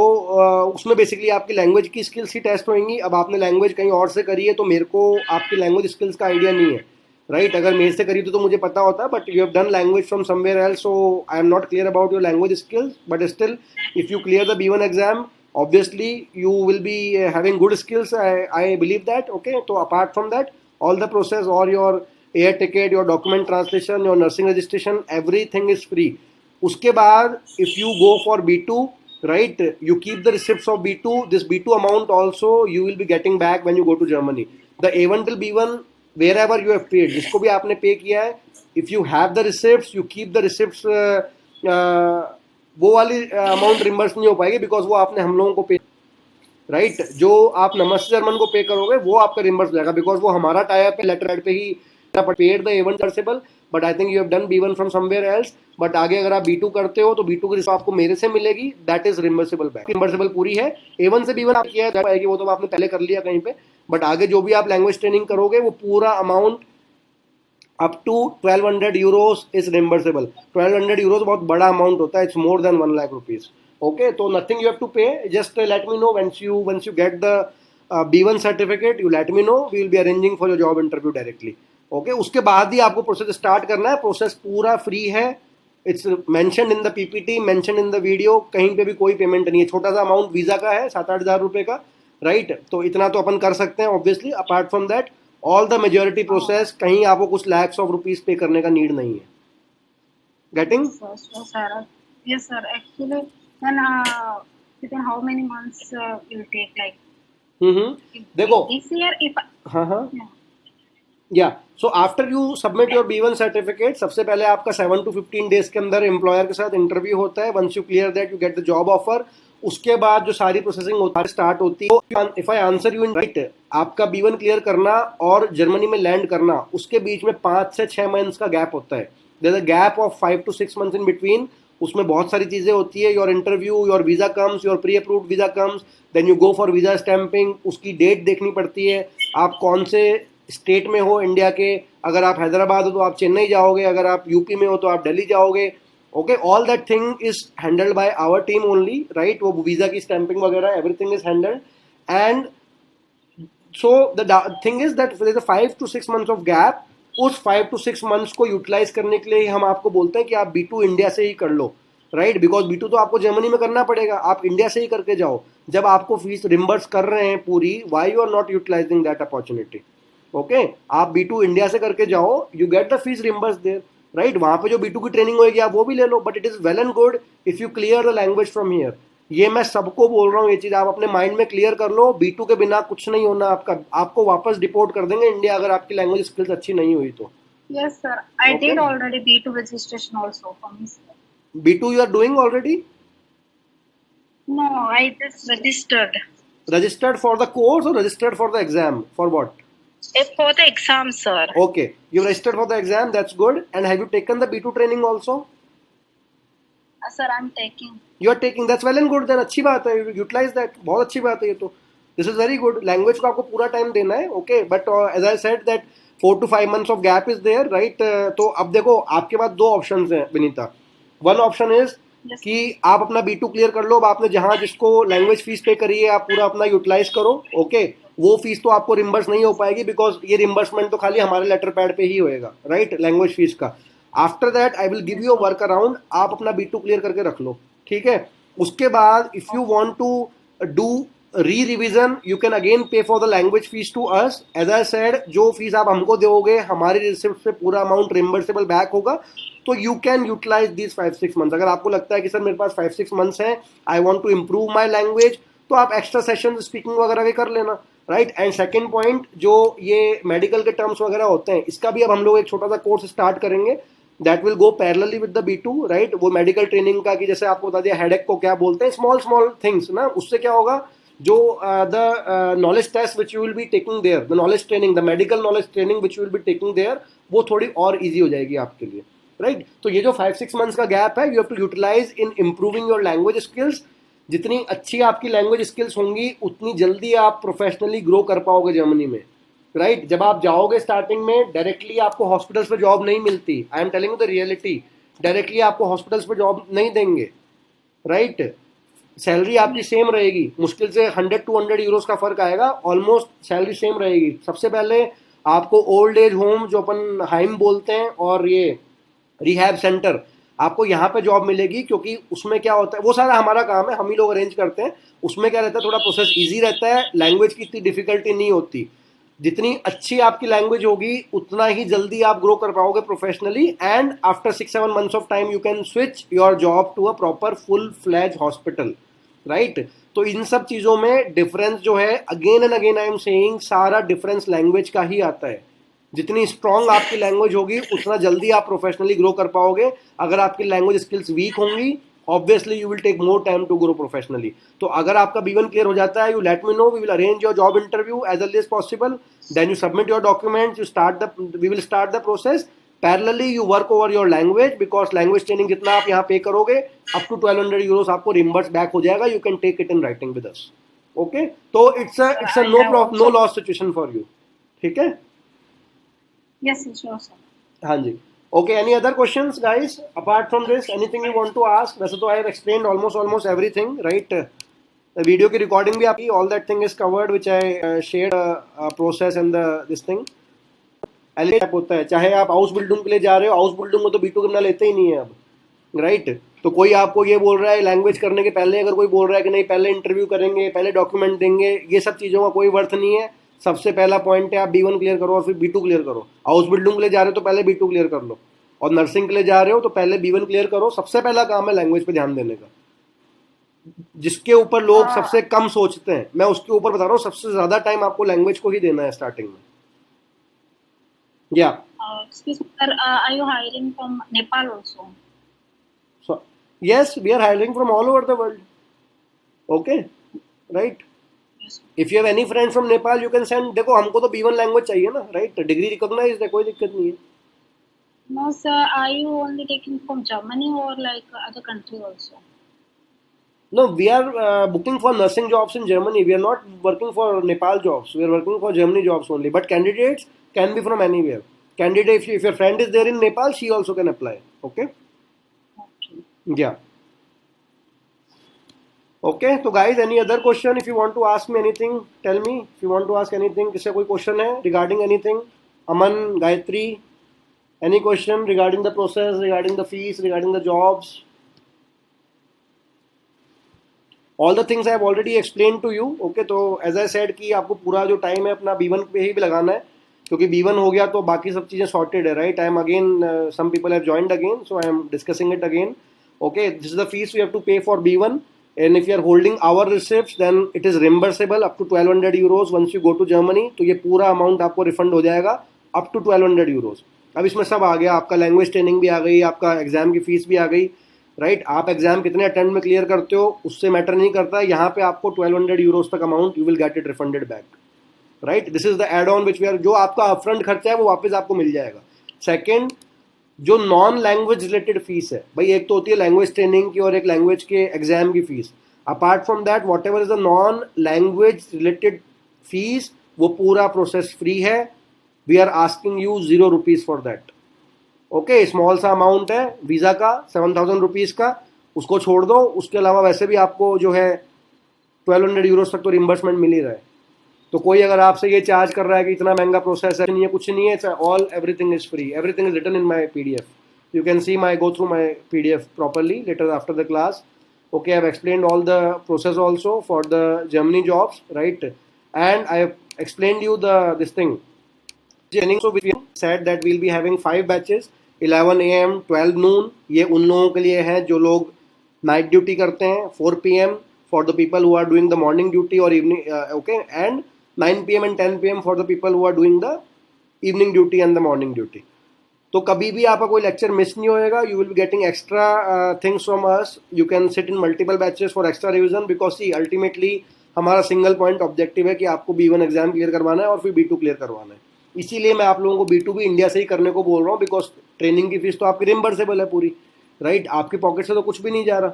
उसमें basically आपकी लैंग्वेज की skills ही test होंगी। अब आपने language कहीं और से करी है तो मेरे को आपकी लैंग्वेज स्किल्स का आइडिया नहीं है, राइट। अगर मेरे से करी तो मुझे पता होता, but you have done language from somewhere else, so I am not clear about your language skills. But still if you clear the B1 exam, obviously you will be having good skills, I believe that, okay। So apart from that, all the process or your air ticket, your document translation, your nursing registration, everything is free। उसके बाद if you go for B2, right, you keep the receipts of B2, this B2 amount also you will be getting back when you go to Germany। the A1 till B1 wherever you have paid, जिसको भी आपने पे किया है, if you have the receipts, you keep the receipts, वो वाली amount reimburse नहीं हो पाएगी बिकॉज वो आपने हम लोगों को पे, राइट। जो आप नमस्ते जर्मन को पे करोगे वो आपका रिम्बर्स हो जाएगा बिकॉज वो हमारा टाइप है, लेटर हेड पे ही पेड द A1 सर्सेबल। But I think you have done B1 from somewhere else. But आगे अगर आप B2 करते हो तो B2 की रिसीव आपको मेरे से मिलेगी, दैट इज रिम्बर्सेबल बैक। रिम्बर्सेबल पूरी है। A1 से B1 आप किया है वो तो आपने पहले कर लिया कहीं पे, बट आगे जो भी आप लैंग्वेज ट्रेनिंग करोगे वो पूरा amount up to 1200 euros is reimbursable. 1200 euros बहुत बड़ा अमाउंट होता है, it's more than 1 lakh rupees, okay. तो nothing you have to pay, just let me know once you get the B1 certificate, you let me know, we will be arranging for your job interview directly, okay. उसके बाद ही आपको process start करना है। Process पूरा free है, it's mention in the PPT, mention in the video, कहीं पे भी कोई पेमेंट नहीं है। छोटा सा अमाउंट वीजा का है, 7-8 हज़ार रुपये का, राइट। तो इतना तो अपन कर सकते हैं obviously. Apart from that all the majority process, कहीं आपको कुछ लैक्स ऑफ रुपीज पे करने का नीड नहीं है। Getting? so sir, yes sir. Actually, then within how many months will take? Like, देखो, this year, if हाँ हाँ, yeah. या so after you submit your B1 certificate, सबसे पहले आपका 7 to 15 डेज के अंदर एम्प्लॉयर के साथ इंटरव्यू होता है। Once you clear that, you get the job offer. उसके बाद जो सारी प्रोसेसिंग होता है स्टार्ट होती है। If I answer you in right, आपका B1 क्लियर करना और जर्मनी में लैंड करना, उसके बीच में 5 से 6 मंथ्स का गैप होता है। There is a gap of 5 to 6 months in between. उसमें बहुत सारी चीज़ें होती है, your interview, your visa comes, your pre approved visa comes, then you go for visa stamping, उसकी डेट देखनी पड़ती है, आप कौन से स्टेट में हो इंडिया के, अगर आप हैदराबाद हो तो आप चेन्नई जाओगे, अगर आप यूपी में हो तो आप दिल्ली जाओगे, okay, all that thing is handled by our team only, right, वो वीज़ा की स्टैंपिंग वगैरह everything is handled, and so the thing is that there is a 5 to 6 months of gap, उस 5 to 6 months को utilise करने के लिए हम आपको बोलते हैं कि आप B2 इंडिया से ही कर लो, राइट, बिकॉज B2 तो आपको जर्मनी में करना पड़ेगा, आप इंडिया से ही करके जाओ, जब आपको फीस रिम्बर्स कर रहे हैं पूरी, why you are not utilising that opportunity, okay, आप B2 इंडिया से करके जाओ, you get the fees reimburse there, right, वहां पे जो B2 की ट्रेनिंग होगी आप वो भी ले लो, but it is well and good if you clear the language from here, ये मैं सबको बोल रहा हूँ, ये चीज आप अपने माइंड में क्लियर कर लो, B2 के बिना कुछ नहीं होना आपका, आपको वापस डिपोर्ट कर देंगे इंडिया अगर आपकी लैंग्वेज स्किल्स अच्छी नहीं हुई तो। Yes, sir. I Okay. did already B2 registration also for me, sir. B2 you are doing already? No, I just registered. Registered for the course or registered for the exam? For what? For the exam, sir. Okay, you registered for the exam, that's good. And have you taken the B2 training also? Sir, I'm taking. You are taking, that's well and good, then अच्छी बात है, utilize that, बहुत अच्छी बात है ये तो, this is very good, language को आपको पूरा टाइम देना है, okay, but as I said that 4 to 5 months of gap is there, right, तो अब देखो आपके पास दो ऑप्शंस हैं विनीता, वन ऑप्शन इज कि आप अपना B2 क्लियर कर लो, अब आपने जहां जिसको लैंग्वेज फीस पे करी है आप पूरा अपना यूटिलाइज करो, ओके, वो फीस तो आपको रिम्बर्स नहीं हो पाएगी बिकॉज ये रिम्बर्समेंट तो खाली हमारे लेटर पैड पे ही होएगा, राइट, लैंग्वेज फीस का। After that I will give you a work around, आप अपना B2 क्लियर करके रख लो, ठीक है, उसके बाद if you want to do re revision you can again pay for the language fees to us, as I said जो fees आप हमको दोगे हमारी रिसिप्ट से पूरा अमाउंट रिम्बर्सेबल बैक होगा, तो you can utilise this 5-6 months, अगर आपको लगता है कि सर मेरे पास 5-6 मंथ्स हैं, I want to improve my language, तो आप एक्स्ट्रा सेशन स्पीकिंग वगैरह भी कर लेना, राइट। एंड सेकंड पॉइंट, जो ये मेडिकल के टर्म्स वगैरह होते हैं इसका भी अब हम लोग एक छोटा सा कोर्स स्टार्ट करेंगे, that will go parallelly with the B2, right, वो मेडिकल ट्रेनिंग का कि जैसे आपको बता दिया हेडेक को क्या बोलते हैं, स्मॉल स्मॉल थिंग्स ना, उससे क्या होगा जो the knowledge test which you will be taking there, the knowledge training, the medical knowledge training which you will be taking there, वो थोड़ी और ईजी हो जाएगी आपके लिए, राइट। तो ये जो 5-6 मंथ्स का गैप है, you have to utilise in improving your language skills, जितनी अच्छी आपकी लैंग्वेज स्किल्स होंगी उतनी जल्दी आप प्रोफेशनली ग्रो कर पाओगे जर्मनी में, राइट। जब आप जाओगे स्टार्टिंग में डायरेक्टली आपको हॉस्पिटल्स पे जॉब नहीं मिलती, आई am telling you the reality, directly आपको हॉस्पिटल्स पे जॉब नहीं देंगे, राइट, सैलरी आपकी सेम रहेगी, मुश्किल से 100-200 यूरोस का फर्क आएगा, ऑलमोस्ट सैलरी सेम रहेगी। सबसे पहले आपको ओल्ड एज होम जो अपन हाइम बोलते हैं और ये रिहैब सेंटर, आपको यहाँ पे जॉब मिलेगी, क्योंकि उसमें क्या होता है वो सारा हमारा काम है, हम ही लोग अरेंज करते हैं, उसमें क्या रहता है थोड़ा प्रोसेस ईजी रहता है, लैंग्वेज की इतनी डिफिकल्टी नहीं होती, जितनी अच्छी आपकी लैंग्वेज होगी उतना ही जल्दी आप ग्रो कर पाओगे professionally, and after 6-7 months of time you can switch your job to a proper full fledged hospital, right. तो इन सब चीज़ों में डिफरेंस जो है, again and again I am saying, सारा डिफरेंस लैंग्वेज का ही आता है, जितनी स्ट्रांग आपकी लैंग्वेज होगी उतना जल्दी आप प्रोफेशनली ग्रो कर पाओगे, अगर आपकी लैंग्वेज स्किल्स वीक होंगी obviously you will take more time to grow professionally. तो अगर आपका B1 क्लियर हो जाता है, you let me know, we will arrange your job interview as early as possible, then you submit your documents, you start the, we will start the process, parallelly you work over your language, because language training जितना आप यहाँ पे करोगे up to 1200 Euros आपको reimburse back हो जाएगा, you can take it in writing with us, okay. तो it's a no loss situation for you, ठीक है। Yes, sure, sir. हाँ जी, okay, any other questions guys apart from this, anything you want to ask? वैसे तो I have explained almost everything, right? The video की recording भी आपकी, all that thing is covered which I shared process and the this thing type होता है, चाहे आप house building के लिए जा रहे हो, हाउस बिल्डिंग में तो B2 करना लेते ही नहीं है अब, राइट। तो कोई आपको ये बोल रहा है लैंग्वेज करने के पहले, अगर कोई बोल रहा है कि नहीं पहले इंटरव्यू करेंगे पहले डॉक्यूमेंट देंगे, ये सब चीज़ों का कोई वर्थ नहीं है। सबसे पहला पॉइंट है आप B1 क्लियर करो और फिर B2 क्लियर करो। हाउस बिल्डिंग के लिए जा रहे हो तो पहले B2 क्लियर कर लो, और नर्सिंग के लिए जा रहे हो तो पहले B1 क्लियर करो। सबसे पहला काम है लैंग्वेज पे ध्यान देने का, जिसके ऊपर लोग सबसे कम सोचते हैं, मैं उसके ऊपर बता रहा हूँ, सबसे ज़्यादा टाइम आपको लैंग्वेज को ही देना है स्टार्टिंग में। Yeah. Excuse me, sir. Are you hiring from Nepal also? So, yes, we are hiring from all over the world. Okay, right? Yes. If you have any friend from Nepal, you can send. देखो हमको तो B1 language चाहिए ना, right? Degree recognise है, कोई दिक्कत नहीं है। No, sir. Are you only taking from Germany or like other country also? No, we are booking for nursing jobs in Germany. We are not working for Nepal jobs. We are working for Germany jobs only. But candidates can be from anywhere. Candidate, if your friend is there in Nepal, she also can apply. Okay? Okay. Yeah. Okay. So guys, any other question? If you want to ask me anything, tell me. If you want to ask anything, किससे कोई question है regarding anything? Aman, Gayatri, any question regarding the process, regarding the fees, regarding the jobs? All the things I have already explain to you. Okay, तो as I said कि आपको पूरा जो time है अपना B1 पे ही भी लगाना है, क्योंकि B1 हो गया तो बाकी सब चीज़ें सॉर्टेड है. Right, I am again some people have joined again, so I am discussing it again. Okay, this is the fees you have to pay for B1. And if you are holding our receipt then it is reimbursable up to 1200 euros once you go to Germany. तो ये पूरा amount आपको refund हो जाएगा up to 1200 euros. अब इसमें सब आ गया, आपका लैंग्वेज ट्रेनिंग भी आ गई, आपका एग्जाम की फीस भी आ गई. राइट, आप एग्जाम कितने अटेम्प्ट में क्लियर करते हो उससे मैटर नहीं करता. यहाँ पे आपको 1200 यूरोज तक amount you will get it refunded back. Right, this is the add on which we are, जो आपका अपफ्रंट खर्चा है वो वापस आपको मिल जाएगा. सेकेंड, जो नॉन लैंग्वेज रिलेटेड फीस है भाई, एक तो होती है लैंग्वेज ट्रेनिंग की और एक लैंग्वेज के एग्जाम की fees. Apart from that whatever is the non language related fees, वो पूरा प्रोसेस फ्री है. We are asking you ₹0 for that. Okay, small सा अमाउंट है वीज़ा का, 7,000 रुपीज़ का, उसको छोड़ दो. उसके अलावा वैसे भी आपको जो है 1200 यूरोज तक तो रिम्बर्समेंट मिल ही रहा है. तो कोई अगर आपसे ये चार्ज कर रहा है कि इतना महंगा प्रोसेस है, नहीं है, कुछ नहीं है. All everything is free, everything is written in my PDF. You can see my, go through my PDF properly later after the class. Okay, I have explained all the process also for the Germany jobs, right? And I have explained you the this thing. So we said that we'll be having 5 batches, 11 a.m. 12 noon. ये उन लोगों के लिए है जो लोग night duty करते हैं. 4 p.m. for the people who are doing the morning duty or evening, okay, and 9 p.m. and 10 p.m. for the people who are doing the evening duty and the morning duty. तो कभी भी आपका कोई lecture miss नहीं होएगा. You will be getting extra things from us. You can sit in multiple batches for extra revision, because see ultimately हमारा single point objective है कि आपको B1 एग्जाम क्लियर करवाना है और फिर B2 क्लियर करवाना है. इसीलिए मैं आप लोगों को B2 भी इंडिया से ही करने को बोल रहा हूँ, बिकॉज ट्रेनिंग की फीस तो आपकी रिम्बर्सेबल है पूरी. राइट, आपकी पॉकेट से तो कुछ भी नहीं जा रहा.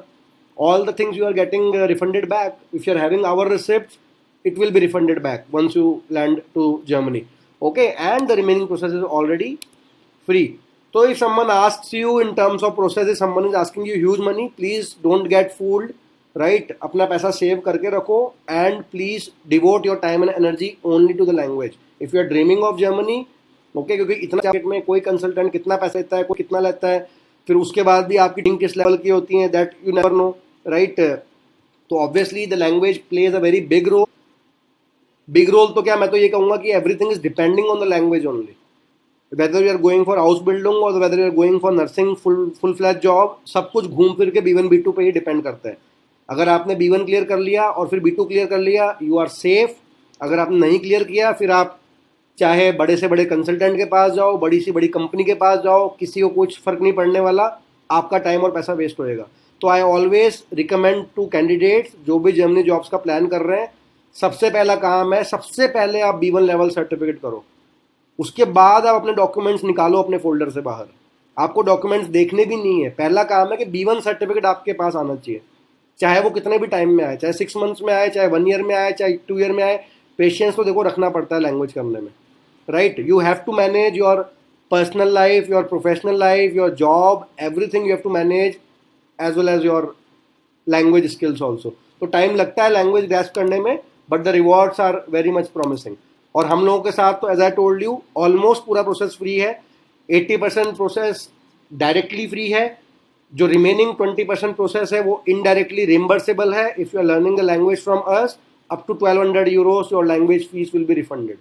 All the things you are getting refunded back. If you are having our receipt, it will be refunded back once you land to Germany. Okay, and the remaining process is already free. So if someone asks you in terms of process, if someone is asking you huge money, please don't get fooled. Right, अपना पैसा save करके रखो and please devote your time and energy only to the language. If you are dreaming of Germany, okay, क्योंकि इतना market में कोई consultant कितना पैसा लेता है, कोई कितना लेता है, फिर उसके बाद भी आपकी टीम किस लेवल की होती है, that you never know. Right, तो obviously the language plays a very big role. Big role तो क्या, मैं तो ये कहूँगा कि everything is depending on the language only. Whether you are going for house building और whether you are going for nursing full flash job, सब कुछ घूम फिर के B1 B2 पे ही डिपेंड करता है. अगर आपने B1 क्लियर कर लिया और फिर B2 क्लियर कर लिया, यू आर सेफ. अगर आपने नहीं क्लियर किया, फिर आप चाहे बड़े से बड़े कंसल्टेंट के पास जाओ, बड़ी सी बड़ी कंपनी के पास जाओ, किसी को कुछ फर्क नहीं पड़ने वाला. आपका टाइम और पैसा वेस्ट होएगा. तो I always recommend to candidates जो भी जर्मनी जॉब्स का प्लान कर रहे हैं, सबसे पहला काम है, सबसे पहले आप B1 लेवल सर्टिफिकेट करो. उसके बाद आप अपने डॉक्यूमेंट्स निकालो अपने फोल्डर से बाहर. आपको डॉक्यूमेंट्स देखने भी नहीं है. पहला काम है कि B1 सर्टिफिकेट आपके पास आना चाहिए, चाहे वो कितने भी टाइम में आए, चाहे 6 मंथ्स में आए, चाहे 1 ईयर में आए, चाहे 2 ईयर में आए. पेशेंस तो देखो रखना पड़ता है लैंग्वेज करने में. Right, you have to manage your personal life, your professional life, your job, everything you have to manage as well as your language skills also. तो टाइम लगता है लैंग्वेज ग्रैस्प करने में, but the rewards are very much promising. और हम लोगों के साथ तो as I told you almost पूरा प्रोसेस फ्री है. 80% प्रोसेस डायरेक्टली फ्री है. जो रिमेनिंग 20% प्रोसेस है वो इनडायरेक्टली रिम्बर्सेबल है. If you are learning the language from us, up to 1200 euros your language fees will be refunded.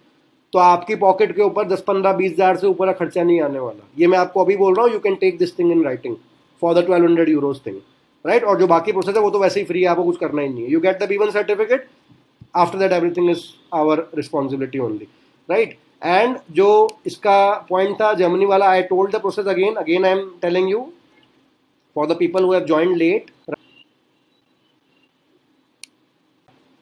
तो आपकी pocket के ऊपर 10-15-20 हज़ार से ऊपर का खर्चा नहीं आने वाला. ये मैं आपको अभी बोल रहा हूँ. You can take this thing in writing for the 1200 euros thing. Right, और जो बाकी प्रोसेस है वो तो वैसे ही फ्री है, आपको कुछ करना ही नहीं है. You get the B1 certificate, after that everything is our responsibility only. Right, and जो इसका पॉइंट था जर्मनी वाला, I told the process again I am telling you for the people who have joined late.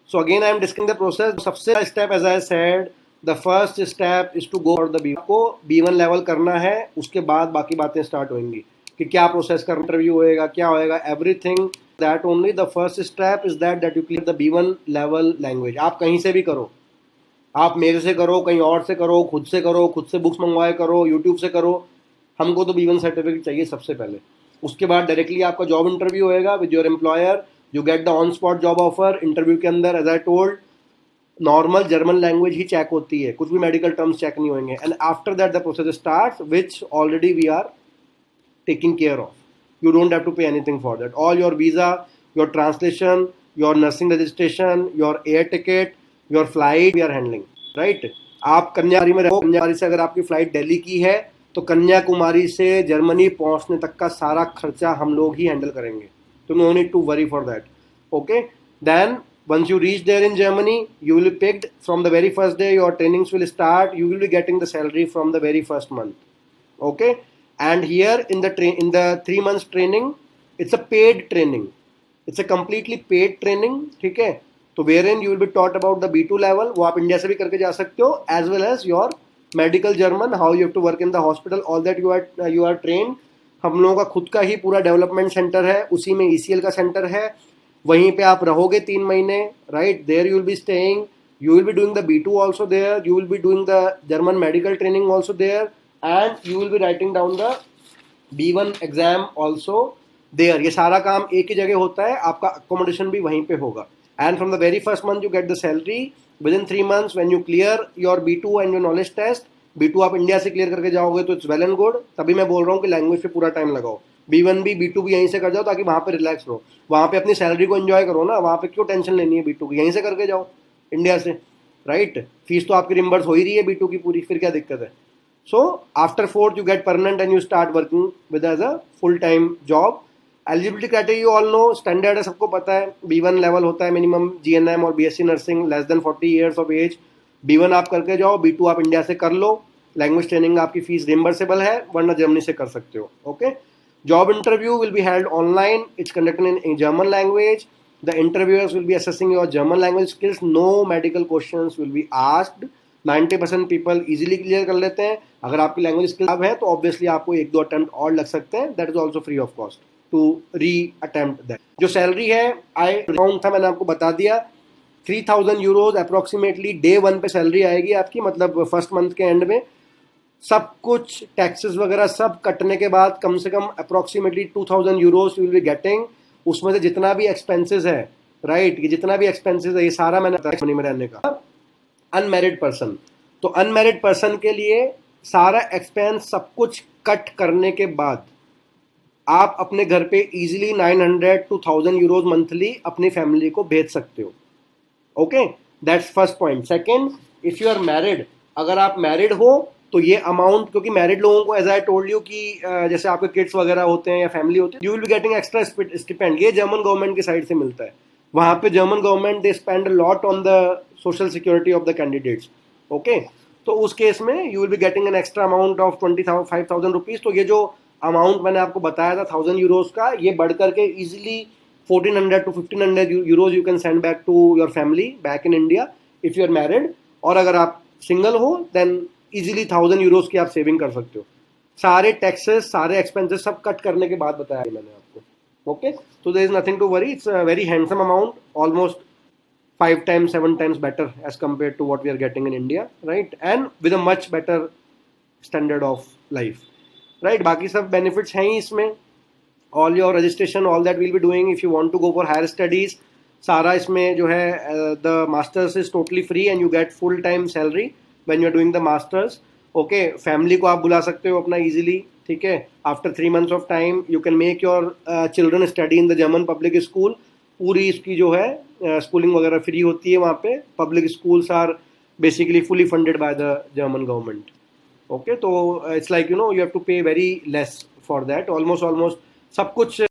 So again I am discussing the process. सबसे step as I said, the first step is to go for the B1 को B1 level करना है, उसके बाद बाकी बातें start होंगी कि क्या प्रोसेस कर इंटरव्यू होएगा, क्या होएगा, everything that only the first step is that you clear the B1 level language. आप कहीं से भी करो, आप मेरे से करो, कहीं और से करो, खुद से करो, खुद से बुक्स मंगवाए करो, यूट्यूब से करो, हमको तो B1 सर्टिफिकेट चाहिए सबसे पहले। उसके बाद डायरेक्टली आपका जॉब इंटरव्यू होएगा with your employer, you get the on spot job offer. Interview के अंदर as I told normal German language ही चेक होती है, कुछ भी मेडिकल टर्म्स चेक नहीं होंगे। And after that the process starts which already we are taking care of. You don't have to pay anything for that. All your visa, your translation, your nursing registration, your air ticket, your flight, we are handling. Right? आप कन्याकुमारी में रहो, कन्याकुमारी से अगर आपकी flight Delhi की है तो कन्याकुमारी से जर्मनी पहुंचने तक का सारा खर्चा हम लोग ही हैंडल करेंगे, तो no need to worry for that. Okay, then once you reach there in Germany, you will be picked from the very first day. Your trainings will start. You will be getting the salary from the very first month. Okay, and here in the 3 months training, it's a paid training. It's a completely paid training. ठीक है, तो wherein you will be taught about the B2 level, वो आप India से भी करके जा सकते हो, as well as your medical German, how you have to work in the hospital, all that you are trained. हम लोगों का खुद का ही पूरा डेवलपमेंट सेंटर है, उसी में ECL का सेंटर है, वहीं पे आप रहोगे 3 महीने, right. There you will be staying, you will be doing the B2 also there, you will be doing the German medical training also there, and you will be writing down the B1 exam also there. ये सारा काम एक ही जगह होता है, आपका accommodation भी वहीं पे होगा। And from the very first month you get the salary within 3 months when you clear your B2 and your knowledge test. B2 आप इंडिया से क्लियर करके जाओगे तो इट्स वेल एंड गुड, तभी मैं बोल रहा हूँ कि लैंग्वेज पे पूरा टाइम लगाओ। B1 भी B2 भी यहीं से कर जाओ ताकि वहाँ पे रिलैक्स रहो, वहाँ पे अपनी सैलरी को एंजॉय करो ना, वहाँ पे क्यों टेंशन लेनी है B2 की, यहीं से करके जाओ इंडिया से, राइट। फीस तो आपकी रिम्बर्स हो ही रही है B2 की पूरी, फिर क्या दिक्कत है। So after 4th you get permanent and you start working with as a full time job. Eligibility criteria you all know, standard है, सबको पता है। B1 लेवल होता है मिनिमम GNM और BSc nursing less than 40 years of age. B1 आप करके जाओ, B2 आप इंडिया से कर लो, लैंग्वेज ट्रेनिंग आपकी फीस रिम्बर्सेबल है, वरना जर्मनी से कर सकते हो। Okay, job interview will be held online. It's conducted in German language. The interviewers will be assessing your German language skills. No medical questions will be asked. 90% people easily clear कर लेते हैं। अगर आपकी language skill है तो obviously आपको 1-2 attempt और लग सकते हैं, that is also free of cost to reattempt that. जो सैलरी है आई अराउंड था, मैंने आपको बता दिया, 3000 यूरोज अप्रोक्सीमेटली डे 1 पे सैलरी आएगी आपकी, मतलब फर्स्ट मंथ के एंड में। सब कुछ टैक्सेस वगैरह सब कटने के बाद कम से कम approximately 2000 euros you will be getting. उसमें से जितना भी एक्सपेंसेस है, राइट, ये जितना भी एक्सपेंसेस है ये सारा मैंने बताया मनी में रहने का। अनमैरिड पर्सन, तो अनमैरिड पर्सन के लिए सारा एक्सपेंस सब कुछ कट करने के बाद आप अपने घर पे इजीली 900 to 1000 यूरोज मंथली अपनी फैमिली को भेज सकते हो। Okay, that's first point. Second, if you are married, अगर आप मैरिड हो तो ये अमाउंट, क्योंकि मैरिड लोगों को एज आई टोल्ड यू कि जैसे आपके किड्स वगैरह होते हैं या फैमिली होती है, you will be getting extra stipend, ये जर्मन गवर्नमेंट की साइड से मिलता है। वहाँ पे German government they spend lot on the social security of the candidates. Okay, तो उस केस में you will be getting an extra amount of 25,000 rupees. तो ये जो अमाउंट मैंने आपको बताया था 1000 यूरोज का, ये बढ़ करके easily 1400 to 1500 euros you can send back to your family back in India if you are married. और अगर आप सिंगल हो देन इजीली 1000 यूरोज की आप सेविंग कर सकते हो। सारे टैक्सेस, सारे एक्सपेंसेस सब कट करने के बाद बताया मैंने आपको। ओके, तो there is nothing to worry, it's a very handsome amount, almost 5 times 7 times better as compared to what we are getting in India, right, and with a much better standard of life, right। बाकी सब benefits हैं ही इसमें, all your registration, all that we'll be doing if you want to go for higher studies, सारा इसमें जो है the masters is totally free and you get full time salary when you are doing the masters। okay, family को आप बुला सकते हो अपना easily, ठीक है। after 3 months of time you can make your children study in the German public school। पूरी इसकी जो है स्कूलिंग वगैरह फ्री होती है वहाँ पे। Public schools are basically fully funded by the German government. Okay, तो it's like you know you have to pay very less for that, almost सब कुछ